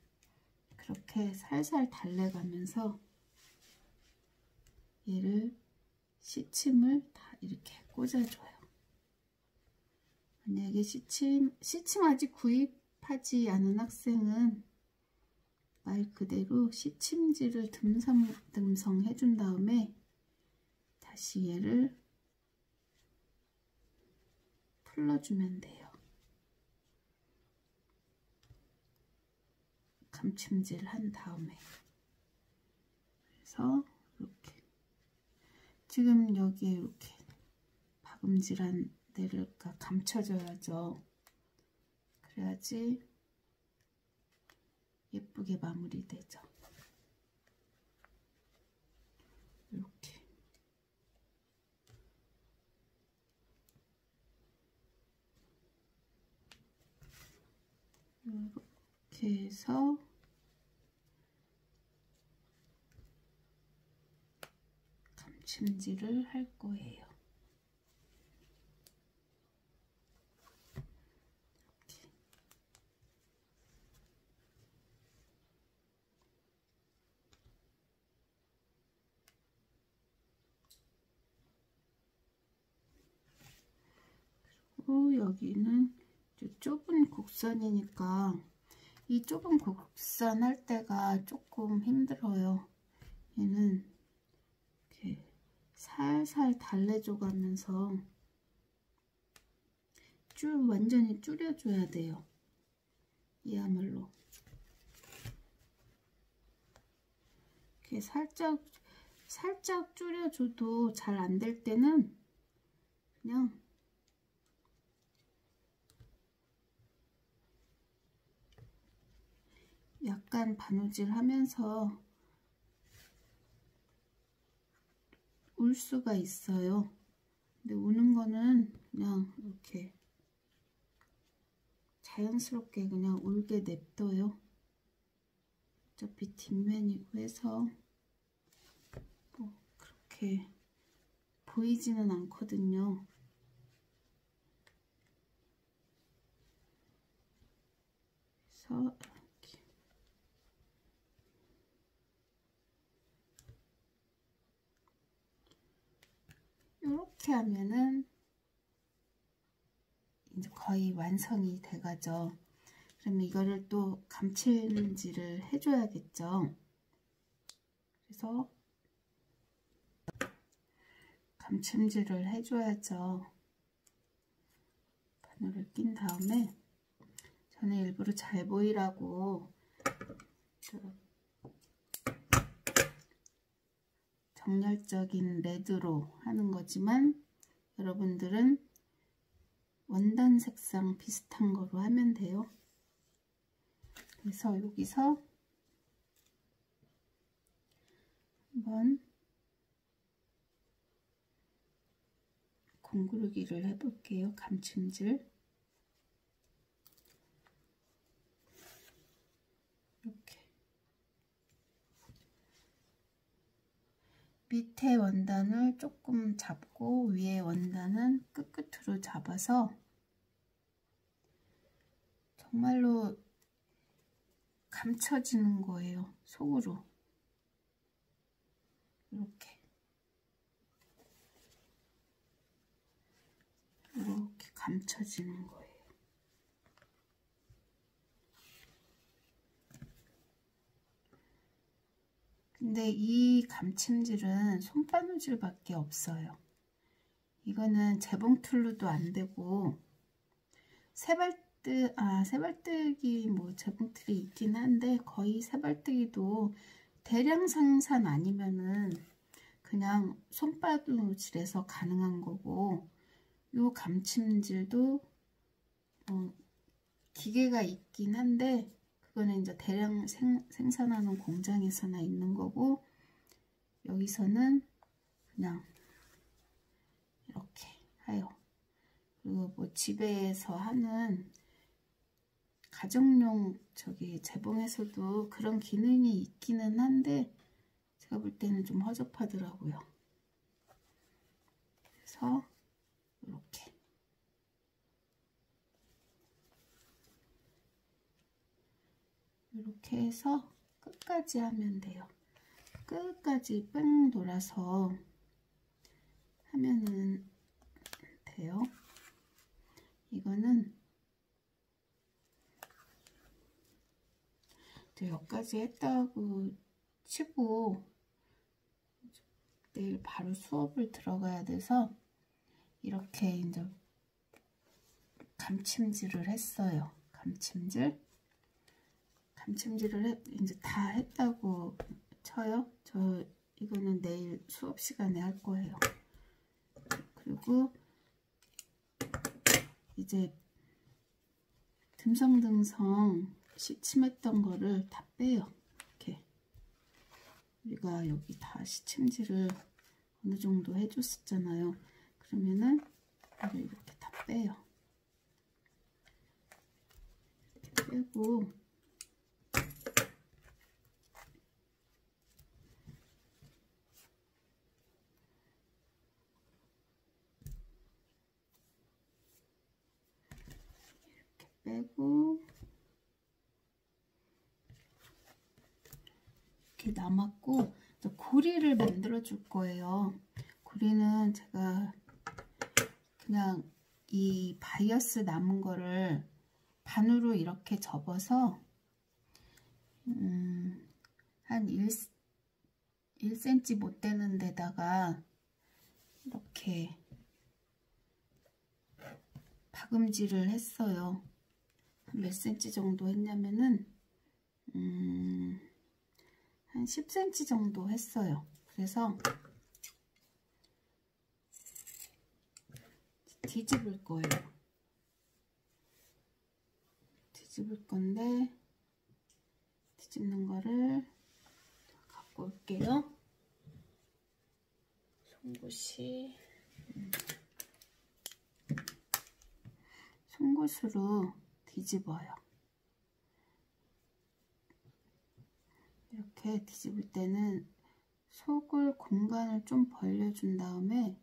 그렇게 살살 달래가면서 얘를 시침을 다 이렇게 꽂아줘요. 만약에 시침 아직 구입하지 않은 학생은 말 그대로 시침지를 듬성 해준 다음에 다시 얘를 풀러주면 돼요. 감침질 한 다음에. 그래서 이렇게 지금 여기에 이렇게 박음질한 데를 감춰줘야죠. 그래야지 예쁘게 마무리되죠. 이렇게. 이렇게 해서 감침질을 할 거예요. 그리고 여기는 좁은 곡선이니까 이 좁은 곡선 할 때가 조금 힘들어요. 얘는 이렇게 살살 달래줘 가면서 완전히 줄여줘야 돼요. 이야말로 이렇게 살짝 줄여줘도 잘 안 될 때는 그냥 약간 바느질 하면서 울 수가 있어요. 근데 우는 거는 그냥 이렇게 자연스럽게 그냥 울게 냅둬요. 어차피 뒷면이고 해서 뭐 그렇게 보이지는 않거든요. 그래서 이렇게 하면은 이제 거의 완성이 돼가죠. 그러면 이거를 또 감칠질을 해줘야겠죠. 그래서 감침질을 해줘야죠. 바늘을 낀 다음에 저는 일부러 잘 보이라고 정열적인 레드로 하는 거지만 여러분들은 원단 색상 비슷한 거로 하면 돼요. 그래서 여기서 한번 공구르기를 해볼게요. 감침질 이렇게 밑에 원단을 조금 잡고 위에 원단은 끝끝으로 잡아서 정말로 감춰지는 거예요. 속으로 이렇게 감춰지는 거예요. 근데 이 감침질은 손바느질 밖에 없어요. 이거는 재봉틀로도 안 되고 세발뜨기 뭐 재봉틀이 있긴 한데 거의 세발뜨기도 대량 생산 아니면은 그냥 손바느질에서 가능한 거고, 요 감침질도 기계가 있긴 한데 그거는 이제 대량 생산하는 공장에서나 있는 거고, 여기서는 그냥 이렇게 해요. 그리고 뭐 집에서 하는 가정용 재봉에서도 그런 기능이 있기는 한데 제가 볼 때는 좀 허접하더라고요. 그래서 이렇게 해서 끝까지 하면 돼요. 끝까지 뺑 돌아서 하면은 돼요. 이거는 여기까지 했다고 치고 내일 바로 수업을 들어가야 돼서 이렇게 이제 감침질을 했어요. 감침질을 이제 다 했다고 쳐요. 이거는 내일 수업 시간에 할 거예요. 그리고 이제 듬성듬성 시침했던 거를 다 빼요. 이렇게 우리가 여기 다 시침질을 어느 정도 해줬었잖아요. 그러면은 이걸 이렇게 다 빼요. 이렇게 빼고 이렇게 남았고, 고리를 만들어 줄 거예요. 고리는 제가 그냥 이 바이어스 남은 거를 반으로 이렇게 접어서 한 1cm 못 되는 데다가 이렇게 박음질을 했어요. 몇 cm 정도 했냐면은 한 10cm 정도 했어요. 그래서 뒤집을 거예요. 뒤집을 건데 뒤집는 거를 갖고 올게요. 송곳으로 뒤집어요. 이렇게 뒤집을 때는 속을 공간을 좀 벌려준 다음에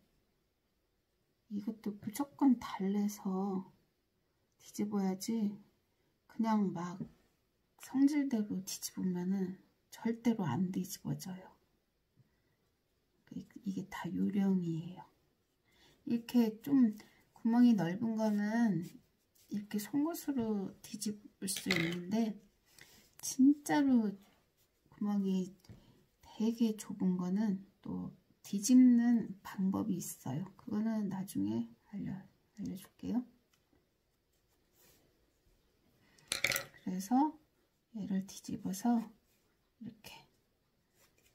이것도 무조건 달래서 뒤집어야지 그냥 막 성질대로 뒤집으면은 절대로 안 뒤집어져요. 이게 다 요령이에요. 이렇게 좀 구멍이 넓은 거는 이렇게 송곳으로 뒤집을 수 있는데 진짜로 구멍이 되게 좁은 거는 또 뒤집는 방법이 있어요. 그거는 나중에 알려줄게요. 그래서 얘를 뒤집어서 이렇게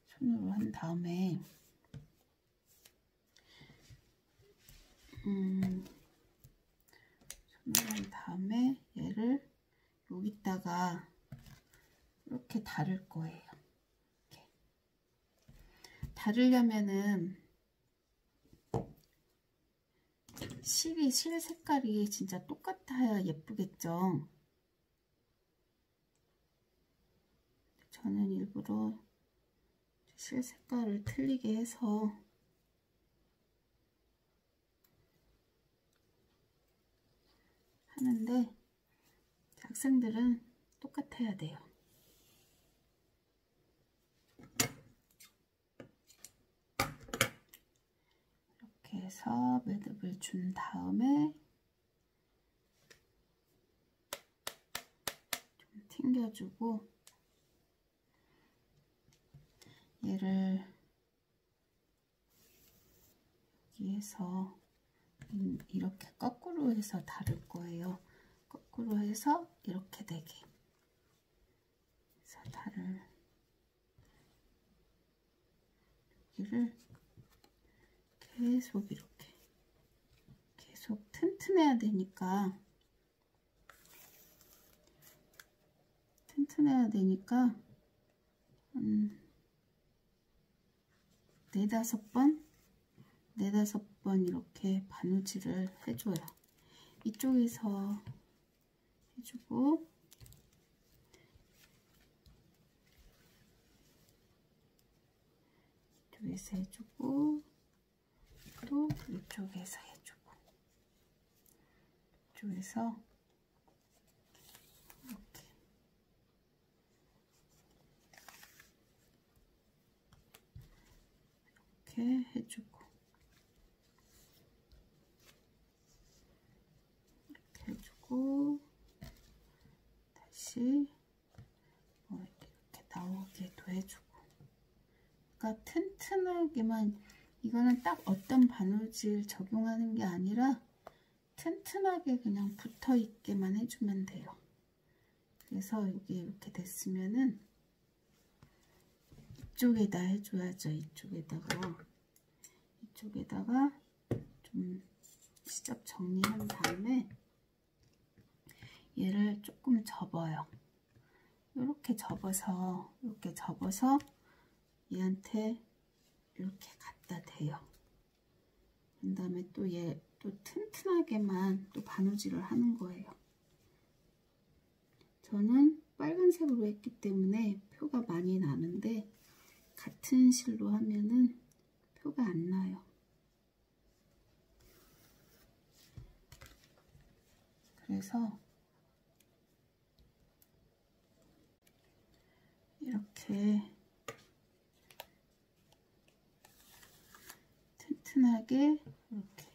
손으로 한 다음에 얘를 여기다가 이렇게 다를 거예요. 이렇게. 다르려면은 실 색깔이 진짜 똑같아야 예쁘겠죠. 저는 일부러 실 색깔을 틀리게 해서 하는데 학생들은 똑같아야 돼요. 이렇게 해서 매듭을 준 다음에 좀 튕겨주고 얘를 여기에서 이렇게 거꾸로 해서 다룰 거예요. 거꾸로 해서 이렇게 되게 그래서 여기를 계속 이렇게 계속 튼튼해야 되니까 네다섯 번 이렇게 바느질을 해줘요. 이쪽에서 해주고 이쪽에서 해주고 또 이쪽에서 해주고 이쪽에서 이렇게 해주고 이렇게 해주고 다시 이렇게 나오게도 해주고 그러니까 튼튼하게만 이거는 딱 어떤 바느질 적용하는 게 아니라 튼튼하게 그냥 붙어 있게만 해주면 돼요. 그래서 여기 이렇게 됐으면은 이쪽에다 해줘야죠. 이쪽에다가 좀 시접 정리한 다음에 얘를 조금 접어요. 이렇게 접어서 얘한테 이렇게 갖다 대요. 그 다음에 또 얘 또 튼튼하게만 또 바느질을 하는 거예요. 저는 빨간색으로 했기 때문에 표가 많이 나는데 같은 실로 하면은 표가 안 나요. 그래서 이렇게 튼튼하게 이렇게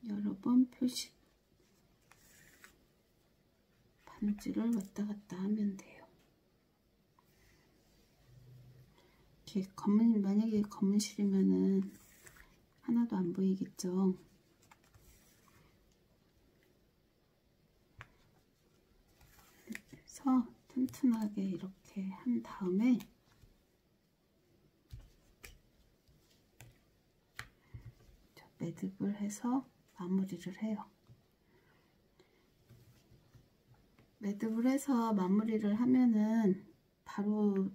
여러 번 표시 반지를 왔다 갔다 하면 돼요. 이렇게 만약에 검은실이면은 하나도 안 보이겠죠. 그래서 튼튼하게 이렇게 한 다음에 매듭을 해서 마무리를 해요. 매듭을 해서 마무리를 하면은 바로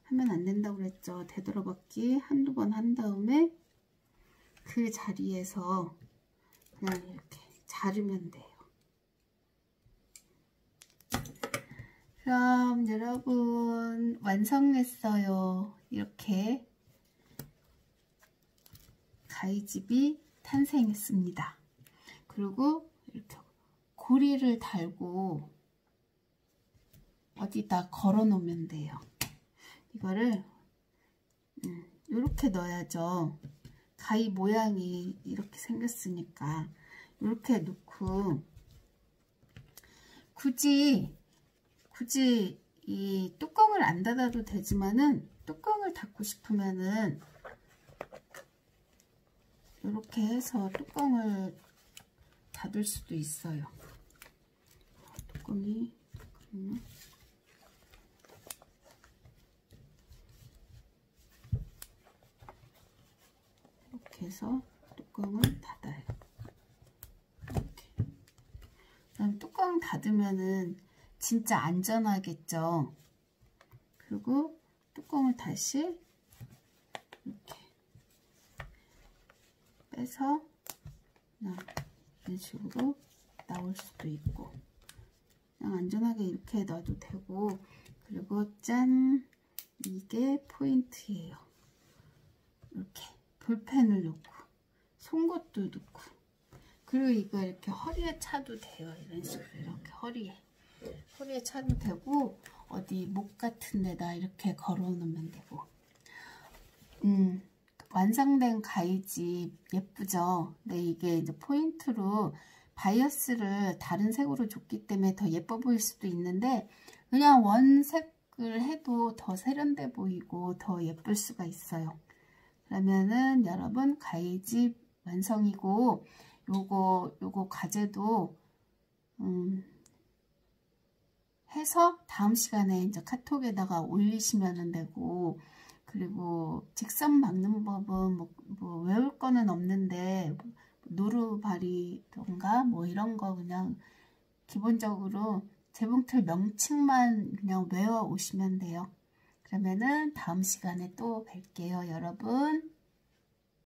하면 안 된다고 그랬죠. 되돌아받기 한두 번 한 다음에 그 자리에서 그냥 이렇게 자르면 돼요. 그럼 여러분 완성했어요. 이렇게 가위집이 탄생했습니다. 그리고 이렇게 고리를 달고 어디다 걸어 놓으면 돼요. 이거를 이렇게 넣어야죠. 가위 모양이 이렇게 생겼으니까 이렇게 놓고 굳이 이 뚜껑을 안 닫아도 되지만은 뚜껑을 닫고 싶으면은 이렇게 해서 뚜껑을 닫을 수도 있어요. 뚜껑이 이렇게 해서 뚜껑을 닫아요. 이렇게. 그럼 뚜껑 닫으면은 진짜 안전하겠죠. 그리고 뚜껑을 다시 이렇게 빼서 그냥 이런 식으로 나올 수도 있고 그냥 안전하게 이렇게 놔도 되고 그리고 짠! 이게 포인트예요. 이렇게 볼펜을 넣고 송곳도 넣고 그리고 이거 이렇게 허리에 차도 돼요. 이런 식으로 이렇게 허리에 차도 되고 어디 목 같은 데다 이렇게 걸어 놓으면 되고 완성된 가위집 예쁘죠? 네, 이게 이제 포인트로 바이어스를 다른 색으로 줬기 때문에 더 예뻐 보일 수도 있는데 그냥 원색을 해도 더 세련돼 보이고 더 예쁠 수가 있어요. 그러면은 여러분 가위집 완성이고 요거 과제도 해서 다음 시간에 이제 카톡에다가 올리시면 되고 그리고 직선 막는 법은 뭐 외울 거는 없는데 노루발이던가 뭐 이런 거 그냥 기본적으로 재봉틀 명칭만 그냥 외워 오시면 돼요. 그러면은 다음 시간에 또 뵐게요, 여러분.